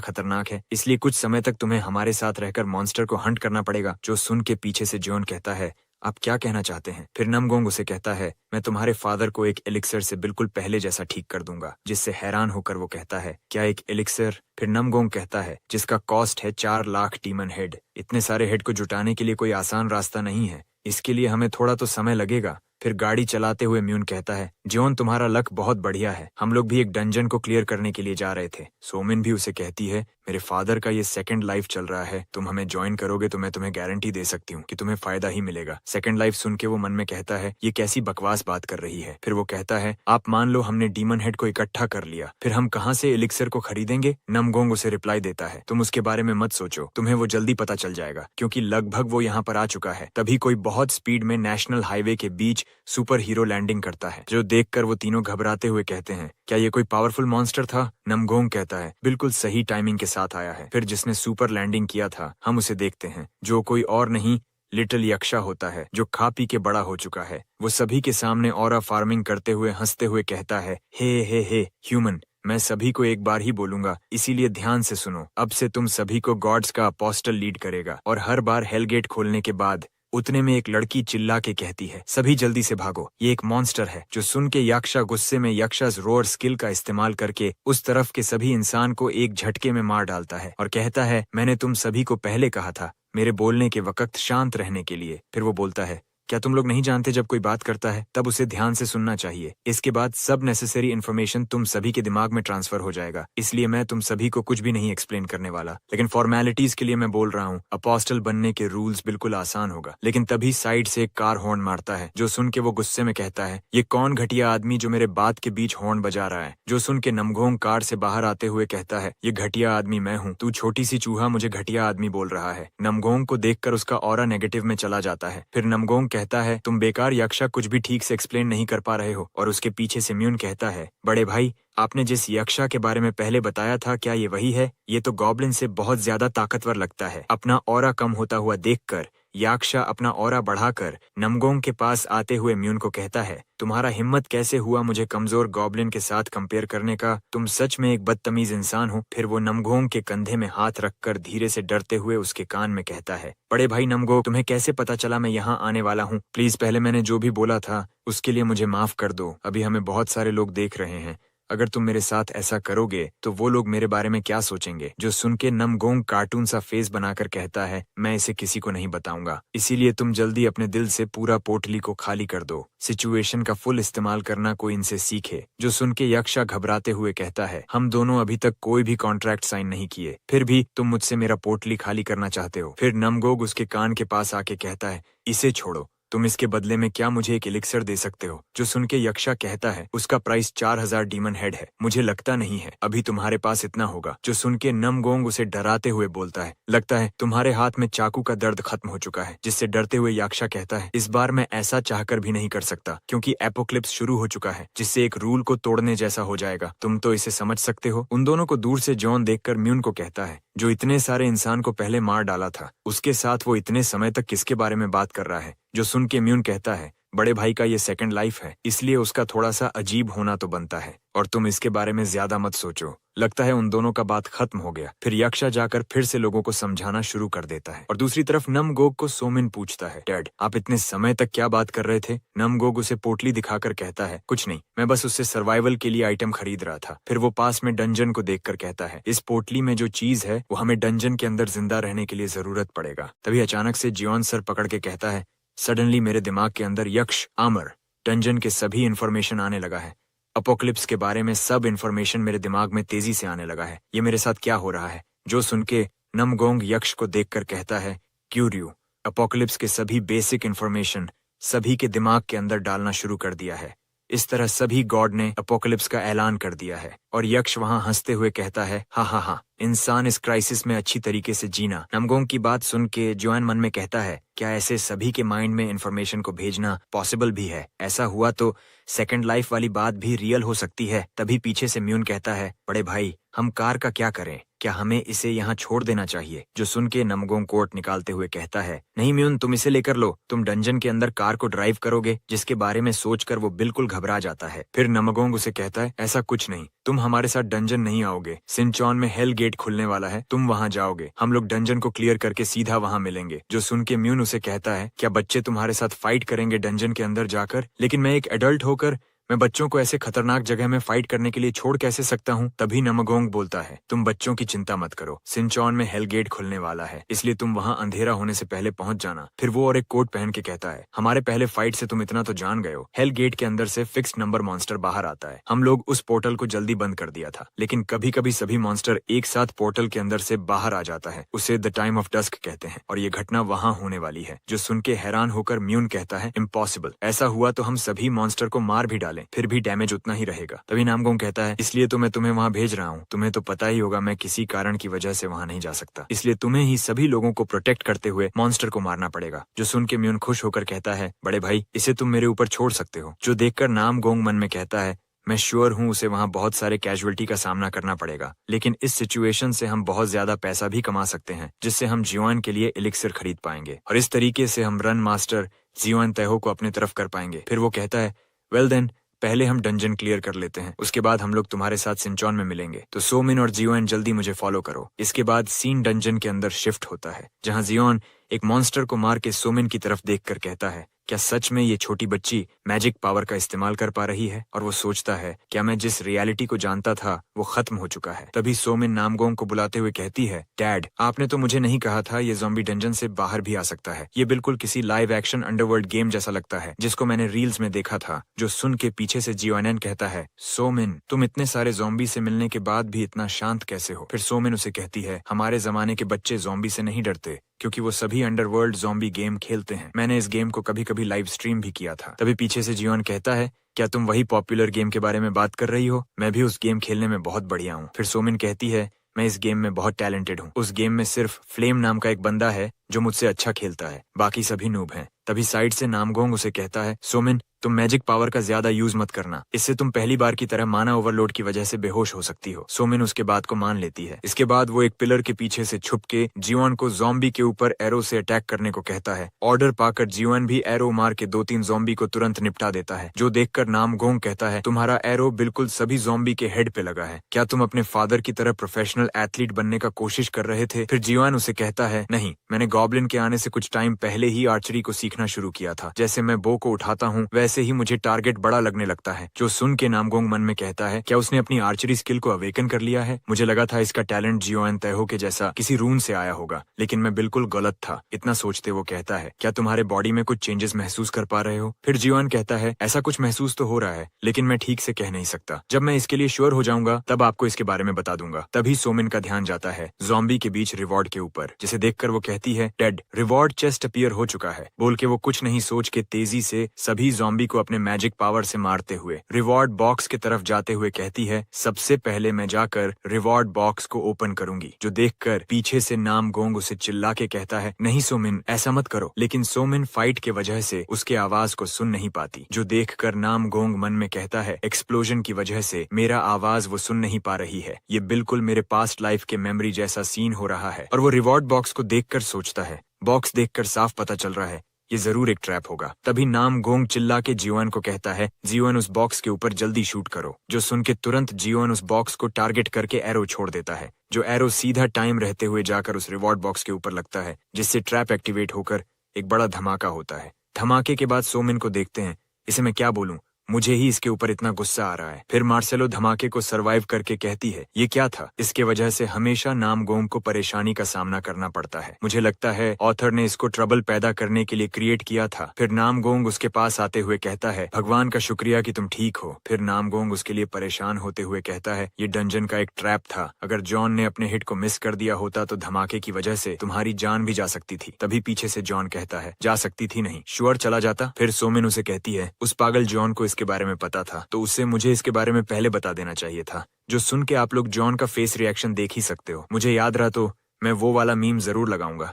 खतरनाक है, इसलिए कुछ समय तक तुम्हें हमारे साथ रहकर मॉन्स्टर को हंट करना पड़ेगा। जो सुन के पीछे से जियोन कहता है आप क्या कहना चाहते हैं? फिर नमगोंग उसे कहता है मैं तुम्हारे फादर को एक एलिक्सर से बिल्कुल पहले जैसा ठीक कर दूंगा, जिससे हैरान होकर वो कहता है क्या एक एलिक्सर? फिर नमगोंग कहता है जिसका कॉस्ट है 4 लाख डीमन हेड। इतने सारे हेड को जुटाने के लिए कोई आसान रास्ता नहीं है, इसके लिए हमें थोड़ा तो समय लगेगा। फिर गाड़ी चलाते हुए म्यून कहता है जियोन तुम्हारा लक बहुत बढ़िया है, हम लोग भी एक डंजन को क्लियर करने के लिए जा रहे थे। सोमिन भी उसे कहती है मेरे फादर का ये सेकंड लाइफ चल रहा है, तुम हमें ज्वाइन करोगे तो मैं तुम्हें गारंटी दे सकती हूँ कि तुम्हें फायदा ही मिलेगा। सेकंड लाइफ सुन के वो मन में कहता है ये कैसी बकवास बात कर रही है। फिर वो कहता है आप मान लो हमने डीमन हेड को इकट्ठा कर लिया, फिर हम कहाँ से एलिक्सर को खरीदेंगे? नमगोंग उसे रिप्लाई देता है तुम उसके बारे में मत सोचो, तुम्हें वो जल्दी पता चल जाएगा क्योंकि लगभग वो यहाँ पर आ चुका है। तभी कोई बहुत स्पीड में नेशनल हाईवे के बीच सुपर हीरो लैंडिंग करता है, जो देखकर वो तीनों घबराते हुए कहते हैं क्या ये कोई पावरफुल मॉन्स्टर था? नमगोंग कहता है बिल्कुल सही टाइमिंग के साथ आया है। फिर जिसने सुपर लैंडिंग किया था हम उसे देखते हैं, जो कोई और नहीं लिटिल यक्षा होता है, जो खा पी के बड़ा हो चुका है। वो सभी के सामने ऑरा फार्मिंग करते हुए हंसते हुए कहता है हे ह्यूमन, मैं सभी को एक बार ही बोलूंगा, इसीलिए ध्यान से सुनो। अब से तुम सभी को गॉड्स का अपोस्टल लीड करेगा और हर बार हेलगेट खोलने के बाद उतने में एक लड़की चिल्ला के कहती है सभी जल्दी से भागो, ये एक मॉन्स्टर है। जो सुन के यक्षा गुस्से में यक्षास रोअर स्किल का इस्तेमाल करके उस तरफ के सभी इंसान को एक झटके में मार डालता है और कहता है मैंने तुम सभी को पहले कहा था मेरे बोलने के वक्त शांत रहने के लिए। फिर वो बोलता है क्या तुम लोग नहीं जानते जब कोई बात करता है तब उसे ध्यान से सुनना चाहिए, इसके बाद सब नेसेसरी इन्फॉर्मेशन तुम सभी के दिमाग में ट्रांसफर हो जाएगा। इसलिए मैं तुम सभी को कुछ भी नहीं एक्सप्लेन करने वाला, लेकिन फॉर्मेलिटीज के लिए मैं बोल रहा हूँ अपोस्टल बनने के रूल्स बिल्कुल आसान होगा। लेकिन तभी साइड से एक कार हॉर्न मारता है, जो सुन के वो गुस्से में कहता है ये कौन घटिया आदमी जो मेरे बात के बीच हॉर्न बजा रहा है। जो सुन के नमगोंग कार से बाहर आते हुए कहता है ये घटिया आदमी मैं हूँ, तू छोटी सी चूहा मुझे घटिया आदमी बोल रहा है। नमगोंग को देखकर उसका ऑरा नेगेटिव में चला जाता है। फिर नमगोंग कहता है तुम बेकार यक्षा कुछ भी ठीक से एक्सप्लेन नहीं कर पा रहे हो। और उसके पीछे से म्यून कहता है बड़े भाई आपने जिस यक्षा के बारे में पहले बताया था क्या ये वही है? ये तो गॉब्लिन से बहुत ज्यादा ताकतवर लगता है। अपना ऑरा कम होता हुआ देखकर यक्षा अपना ऑरा बढ़ाकर नमगोंग के पास आते हुए म्यून को कहता है तुम्हारा हिम्मत कैसे हुआ मुझे कमजोर गॉब्लिन के साथ कंपेयर करने का? तुम सच में एक बदतमीज इंसान हो। फिर वो नमगोंग के कंधे में हाथ रखकर धीरे से डरते हुए उसके कान में कहता है बड़े भाई नमगोंग, तुम्हें कैसे पता चला मैं यहाँ आने वाला हूँ? प्लीज पहले मैंने जो भी बोला था उसके लिए मुझे माफ कर दो। अभी हमें बहुत सारे लोग देख रहे हैं, अगर तुम मेरे साथ ऐसा करोगे तो वो लोग मेरे बारे में क्या सोचेंगे? जो सुन के नमगोंग कार्टून सा फेस बनाकर कहता है मैं इसे किसी को नहीं बताऊंगा, इसीलिए तुम जल्दी अपने दिल से पूरा पोटली को खाली कर दो। सिचुएशन का फुल इस्तेमाल करना कोई इनसे सीखे। जो सुन के यक्षा घबराते हुए कहता है हम दोनों अभी तक कोई भी कॉन्ट्रैक्ट साइन नहीं किए, फिर भी तुम मुझसे मेरा पोटली खाली करना चाहते हो। फिर नमगोंग उसके कान के पास आके कहता है इसे छोड़ो, तुम इसके बदले में क्या मुझे एक एलिक्सर दे सकते हो? जो सुन के यक्षा कहता है उसका प्राइस 4000 डीमन हेड है, मुझे लगता नहीं है अभी तुम्हारे पास इतना होगा। जो सुन के नमगोंग उसे डराते हुए बोलता है लगता है तुम्हारे हाथ में चाकू का दर्द खत्म हो चुका है। जिससे डरते हुए यक्षा कहता है इस बार मैं ऐसा चाहकर भी नहीं कर सकता क्योंकि एपोक्लिप्स शुरू हो चुका है, जिससे एक रूल को तोड़ने जैसा हो जाएगा। तुम तो इसे समझ सकते हो। उन दोनों को दूर से जॉन देखकर म्यून को कहता है जो इतने सारे इंसान को पहले मार डाला था, उसके साथ वो इतने समय तक किसके बारे में बात कर रहा है? जो सुन के म्यून कहता है, बड़े भाई का ये सेकंड लाइफ है, इसलिए उसका थोड़ा सा अजीब होना तो बनता है, और तुम इसके बारे में ज्यादा मत सोचो। लगता है उन दोनों का बात खत्म हो गया। फिर यक्षा जाकर फिर से लोगों को समझाना शुरू कर देता है। और दूसरी तरफ नमगोग को सोमिन पूछता है, डैड आप इतने समय तक क्या बात कर रहे थे? नमगोग उसे पोटली दिखाकर कहता है, कुछ नहीं, मैं बस उससे सर्वाइवल के लिए आइटम खरीद रहा था। फिर वो पास में डंजन को देखकर कहता है, इस पोटली में जो चीज है वो हमें डंजन के अंदर जिंदा रहने के लिए जरूरत पड़ेगा। तभी अचानक से जियोन सर पकड़ के कहता है, सडनली मेरे दिमाग के अंदर यक्ष, आमर, डंजन के सभी इन्फॉर्मेशन आने लगा है। अपोकलिप्स के बारे में सब इन्फॉर्मेशन मेरे दिमाग में तेजी से आने लगा है। ये मेरे साथ क्या हो रहा है? जो सुन के नमगोंग यक्ष को देखकर कहता है, क्यूरियो, अपोकलिप्स के सभी बेसिक इन्फॉर्मेशन सभी के दिमाग के अंदर डालना शुरू कर दिया है। इस तरह सभी गॉड ने अपोकलिप्स का ऐलान कर दिया है। और यक्ष वहां हंसते हुए कहता है, हाँ, इंसान इस क्राइसिस में अच्छी तरीके से जीना। नमगोंग की बात सुन के जोआन मन में कहता है, क्या ऐसे सभी के माइंड में इन्फॉर्मेशन को भेजना पॉसिबल भी है? ऐसा हुआ तो सेकंड लाइफ वाली बात भी रियल हो सकती है। तभी पीछे से म्यून कहता है, बड़े भाई हम कार का क्या करें? क्या हमें इसे यहाँ छोड़ देना चाहिए? जो सुन के नमगोंग कोट निकालते हुए कहता है, नहीं म्यून, तुम इसे लेकर लो। तुम डंजन के अंदर कार को ड्राइव करोगे, जिसके बारे में सोचकर वो बिल्कुल घबरा जाता है। फिर नमगोंग उसे कहता है, ऐसा कुछ नहीं, तुम हमारे साथ डंजन नहीं आओगे। सिंचॉन में हेल गेट खुलने वाला है, तुम वहां जाओगे। हम लोग डंजन को क्लियर करके सीधा वहां मिलेंगे। जो सुन के म्यून उसे कहता है, क्या बच्चे तुम्हारे साथ फाइट करेंगे डंजन के अंदर जाकर? लेकिन मैं एक एडल्ट होकर मैं बच्चों को ऐसे खतरनाक जगह में फाइट करने के लिए छोड़ कैसे सकता हूँ? तभी नमगोंग बोलता है, तुम बच्चों की चिंता मत करो, सिंचॉन में हेल गेट खुलने वाला है, इसलिए तुम वहाँ अंधेरा होने से पहले पहुंच जाना। फिर वो और एक कोट पहन के कहता है, हमारे पहले फाइट से तुम इतना तो जान गए हो, हेल गेट के अंदर से फिक्स्ड नंबर मॉन्स्टर बाहर आता है। हम लोग उस पोर्टल को जल्दी बंद कर दिया था, लेकिन कभी कभी सभी मॉन्स्टर एक साथ पोर्टल के अंदर से बाहर आ जाता है। उसे द टाइम ऑफ डस्क कहते हैं, और ये घटना वहाँ होने वाली है। जो सुन के हैरान होकर म्यून कहता है, इम्पॉसिबल, ऐसा हुआ तो हम सभी मॉन्स्टर को मार भी डालें, फिर भी डैमेज उतना ही रहेगा। तभी नामगोंग कहता है, इसलिए तो मैं तुम्हें वहां भेज रहा हूँ। तुम्हें तो पता ही होगा मैं किसी कारण की वजह से वहां नहीं जा सकता, इसलिए तुम्हें ही सभी लोगों को प्रोटेक्ट करते हुए मॉन्स्टर को मारना पड़ेगा। जो सुन के म्यून खुश होकर कहता है, बड़े भाई इसे तुम मेरे ऊपर छोड़ सकते हो। जो देखकर नामगोंग मन में कहता है, मैं श्योर हूँ उसे वहाँ बहुत सारे कैजुअलिटी का सामना करना पड़ेगा, लेकिन इस सिचुएशन से हम बहुत ज्यादा पैसा भी कमा सकते हैं, जिससे हम जियोन के लिए एलिक्सिर खरीद पाएंगे, और इस तरीके से हम रन मास्टर जियोन तैहो को अपनी तरफ कर पाएंगे। फिर वो कहता है, वेल देन, पहले हम डंजन क्लियर कर लेते हैं, उसके बाद हम लोग तुम्हारे साथ सिंचॉन में मिलेंगे। तो सोमिन और जियोन जल्दी मुझे फॉलो करो। इसके बाद सीन डंजन के अंदर शिफ्ट होता है, जहाँ जियोन एक मॉन्स्टर को मार के सोमिन की तरफ देखकर कहता है, क्या सच में ये छोटी बच्ची मैजिक पावर का इस्तेमाल कर पा रही है? और वो सोचता है, क्या मैं जिस रियलिटी को जानता था वो खत्म हो चुका है? तभी सोमिन नामगोंग को बुलाते हुए कहती है, डैड आपने तो मुझे नहीं कहा था ये ज़ॉम्बी डंजन से बाहर भी आ सकता है। ये बिल्कुल किसी लाइव एक्शन अंडरवर्ल्ड गेम जैसा लगता है, जिसको मैंने रील्स में देखा था। जो सुन के पीछे से जियोन कहता है, सोमिन तुम इतने सारे ज़ॉम्बी से मिलने के बाद भी इतना शांत कैसे हो? फिर सोमिन उसे कहती है, हमारे जमाने के बच्चे ज़ॉम्बी से नहीं डरते, क्योंकि वो सभी अंडरवर्ल्ड ज़ॉम्बी गेम खेलते हैं। मैंने इस गेम को कभी कभी लाइव स्ट्रीम भी किया था। तभी पीछे से जियोन कहता है, क्या तुम वही पॉपुलर गेम के बारे में बात कर रही हो? मैं भी उस गेम खेलने में बहुत बढ़िया हूँ। फिर सोमिन कहती है, मैं इस गेम में बहुत टैलेंटेड हूँ। उस गेम में सिर्फ फ्लेम नाम का एक बंदा है जो मुझसे अच्छा खेलता है, बाकी सभी नूब हैं। तभी साइड से नामगोंग उसे कहता है, सोमिन तुम मैजिक पावर का ज्यादा यूज मत करना, इससे तुम पहली बार की तरह माना ओवरलोड की वजह से बेहोश हो सकती हो। सोमिन उसके बात को मान लेती है। इसके बाद वो एक पिलर के पीछे से छुप के जियोन को ज़ॉम्बी के ऊपर एरो से अटैक करने को कहता है। ऑर्डर पाकर जियोन भी एरो मार के 2-3 ज़ॉम्बी को तुरंत निपटा देता है। जो देखकर नामगोंग कहता है, तुम्हारा एरो बिल्कुल सभी ज़ॉम्बी के हेड पे लगा है। क्या तुम अपने फादर की तरह प्रोफेशनल एथलीट बनने का कोशिश कर रहे थे? फिर जियोन उसे कहता है, नहीं, मैंने गॉब्लिन के आने से कुछ टाइम पहले ही आर्चरी को सीखना शुरू किया था। जैसे मैं बो को उठाता हूँ वैसे ही मुझे टारगेट बड़ा लगने लगता है। जो सुन के नामगोंग मन में कहता है, क्या उसने अपनी आर्चरी स्किल को अवेकन कर लिया है? मुझे लगा था इसका टैलेंट जियोन तैहो के जैसा किसी रून से आया होगा, लेकिन मैं बिल्कुल गलत था। इतना सोचते वो कहता है, क्या तुम्हारे बॉडी में कुछ चेंजेस महसूस कर पा रहे हो? फिर जियोन कहता है, ऐसा कुछ महसूस तो हो रहा है, लेकिन मैं ठीक से कह नहीं सकता। जब मैं इसके लिए श्योर हो जाऊंगा तब आपको इसके बारे में बता दूंगा। तभी सोमिन का ध्यान जाता है ज़ॉम्बी के बीच रिवॉर्ड के ऊपर, जिसे देखकर वो कहती है, डेड रिवॉर्ड चेस्ट अपीयर हो चुका है। बोल के वो कुछ नहीं सोच के तेजी से सभी ज़ॉम्बी ज़ॉम्बी को अपने मैजिक पावर से मारते हुए रिवॉर्ड बॉक्स की तरफ जाते हुए कहती है, सबसे पहले मैं जाकर रिवॉर्ड बॉक्स को ओपन करूंगी। जो देखकर पीछे से नामगोंग उसे चिल्ला के कहता है, नहीं सोमिन, ऐसा मत करो। लेकिन सोमिन फाइट के वजह से उसके आवाज को सुन नहीं पाती। जो देखकर नामगोंग मन में कहता है, एक्सप्लोजन की वजह से मेरा आवाज वो सुन नहीं पा रही है। ये बिल्कुल मेरे पास्ट लाइफ के मेमोरी जैसा सीन हो रहा है। और वो रिवॉर्ड बॉक्स को देखकर सोचता है, बॉक्स देखकर साफ पता चल रहा है ये जरूर एक ट्रैप होगा। तभी नामगोंग चिल्ला के जियोन को कहता है, जियोन उस बॉक्स के ऊपर जल्दी शूट करो। जो सुन के तुरंत जियोन उस बॉक्स को टारगेट करके एरो छोड़ देता है। जो एरो सीधा टाइम रहते हुए जाकर उस रिवॉर्ड बॉक्स के ऊपर लगता है, जिससे ट्रैप एक्टिवेट होकर एक बड़ा धमाका होता है। धमाके के बाद सोमिन को देखते हैं। इसे मैं क्या बोलूं, मुझे ही इसके ऊपर इतना गुस्सा आ रहा है। फिर मार्सेलो धमाके को सरवाइव करके कहती है, ये क्या था। इसके वजह से हमेशा नामगोंग को परेशानी का सामना करना पड़ता है। मुझे लगता है ऑथर ने इसको ट्रबल पैदा करने के लिए क्रिएट किया था। फिर नामगोंग उसके पास आते हुए कहता है, भगवान का शुक्रिया कि तुम ठीक हो। फिर नामगोंग उसके लिए परेशान होते हुए कहता है, ये डंजन का एक ट्रैप था। अगर जॉन ने अपने हिट को मिस कर दिया होता तो धमाके की वजह से तुम्हारी जान भी जा सकती थी। तभी पीछे से जॉन कहता है, जा सकती थी नहीं, श्योर चला जाता। फिर सोमिन उसे कहती है, उस पागल जॉन को इसके बारे में पता था तो उससे मुझे इसके बारे में पहले बता देना चाहिए था। जो सुन के आप लोग जॉन का फेस रिएक्शन देख ही सकते हो। मुझे याद रहा तो मैं वो वाला मीम जरूर लगाऊंगा।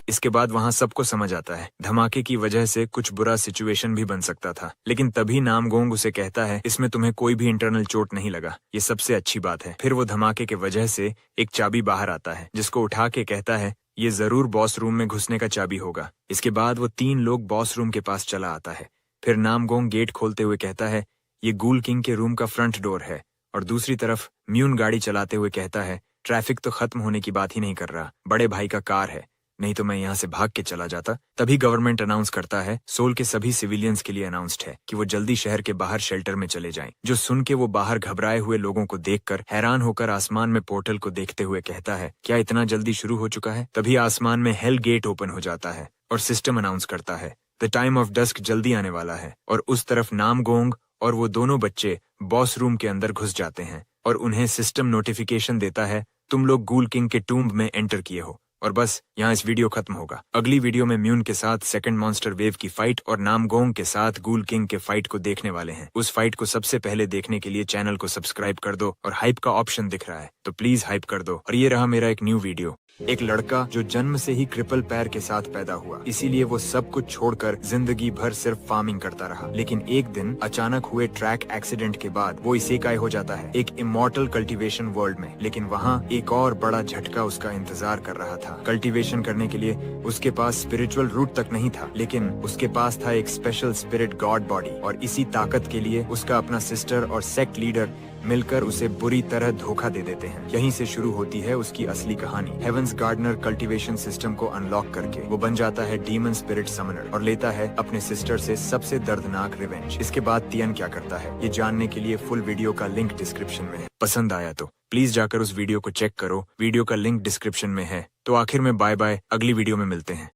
इसके बाद वहाँ सबको समझ आता है धमाके की वजह से कुछ बुरा सिचुएशन भी बन सकता था। लेकिन तभी नामगोंग उसे कहता है, इसमें तुम्हें कोई भी इंटरनल चोट नहीं लगा, ये सबसे अच्छी बात है। फिर वो धमाके के वजह से एक चाबी बाहर आता है, जिसको उठा के कहता है, ये जरूर बॉस रूम में घुसने का चाबी होगा। इसके बाद वो 3 लोग बॉस रूम के पास चला आता है। फिर नामगोंग गेट खोलते हुए कहता है, ये गूल किंग के रूम का फ्रंट डोर है। और दूसरी तरफ म्यून गाड़ी चलाते हुए कहता है, ट्रैफिक तो खत्म होने की बात ही नहीं कर रहा, बड़े भाई का कार है, नहीं तो मैं यहाँ से भाग के चला जाता। तभी गवर्नमेंट अनाउंस करता है, सोल के सभी सिविलियंस के लिए अनाउंस्ड है कि वो जल्दी शहर के बाहर शेल्टर में चले जाएं। जो सुन के वो बाहर घबराए हुए लोगों को देखकर हैरान होकर आसमान में पोर्टल को देखते हुए कहता है, क्या इतना जल्दी शुरू हो चुका है। तभी आसमान में हेल गेट ओपन हो जाता है और सिस्टम अनाउंस करता है, द टाइम ऑफ डस्क जल्दी आने वाला है। और उस तरफ नामगोंग और वो दोनों बच्चे बॉस रूम के अंदर घुस जाते हैं और उन्हें सिस्टम नोटिफिकेशन देता है, तुम लोग गूल किंग के टूम्ब में एंटर किए हो। और बस यहाँ इस वीडियो खत्म होगा। अगली वीडियो में म्यून के साथ सेकंड मॉन्स्टर वेव की फाइट और नामगोंग के साथ गूल किंग के फाइट को देखने वाले हैं। उस फाइट को सबसे पहले देखने के लिए चैनल को सब्सक्राइब कर दो और हाइप का ऑप्शन दिख रहा है तो प्लीज हाइप कर दो। और ये रहा मेरा एक न्यू वीडियो। एक लड़का जो जन्म से ही क्रिपल पैर के साथ पैदा हुआ, इसीलिए वो सब कुछ छोड़कर जिंदगी भर सिर्फ फार्मिंग करता रहा। लेकिन एक दिन अचानक हुए ट्रैक एक्सीडेंट के बाद वो इसेकाई हो जाता है एक इमॉर्टल कल्टीवेशन वर्ल्ड में। लेकिन वहाँ एक और बड़ा झटका उसका इंतजार कर रहा था। कल्टीवेशन करने के लिए उसके पास स्पिरिचुअल रूट तक नहीं था, लेकिन उसके पास था एक स्पेशल स्पिरिट गॉड बॉडी। और इसी ताकत के लिए उसका अपना सिस्टर और सेक्ट लीडर मिलकर उसे बुरी तरह धोखा दे देते हैं। यहीं से शुरू होती है उसकी असली कहानी। हेवंस गार्डनर कल्टीवेशन सिस्टम को अनलॉक करके वो बन जाता है डीमन स्पिरिट समनर और लेता है अपने सिस्टर से सबसे दर्दनाक रिवेंज। इसके बाद तियन क्या करता है, ये जानने के लिए फुल वीडियो का लिंक डिस्क्रिप्शन में है। पसंद आया तो प्लीज जाकर उस वीडियो को चेक करो, वीडियो का लिंक डिस्क्रिप्शन में है। तो आखिर में बाय बाय, अगली वीडियो में मिलते हैं।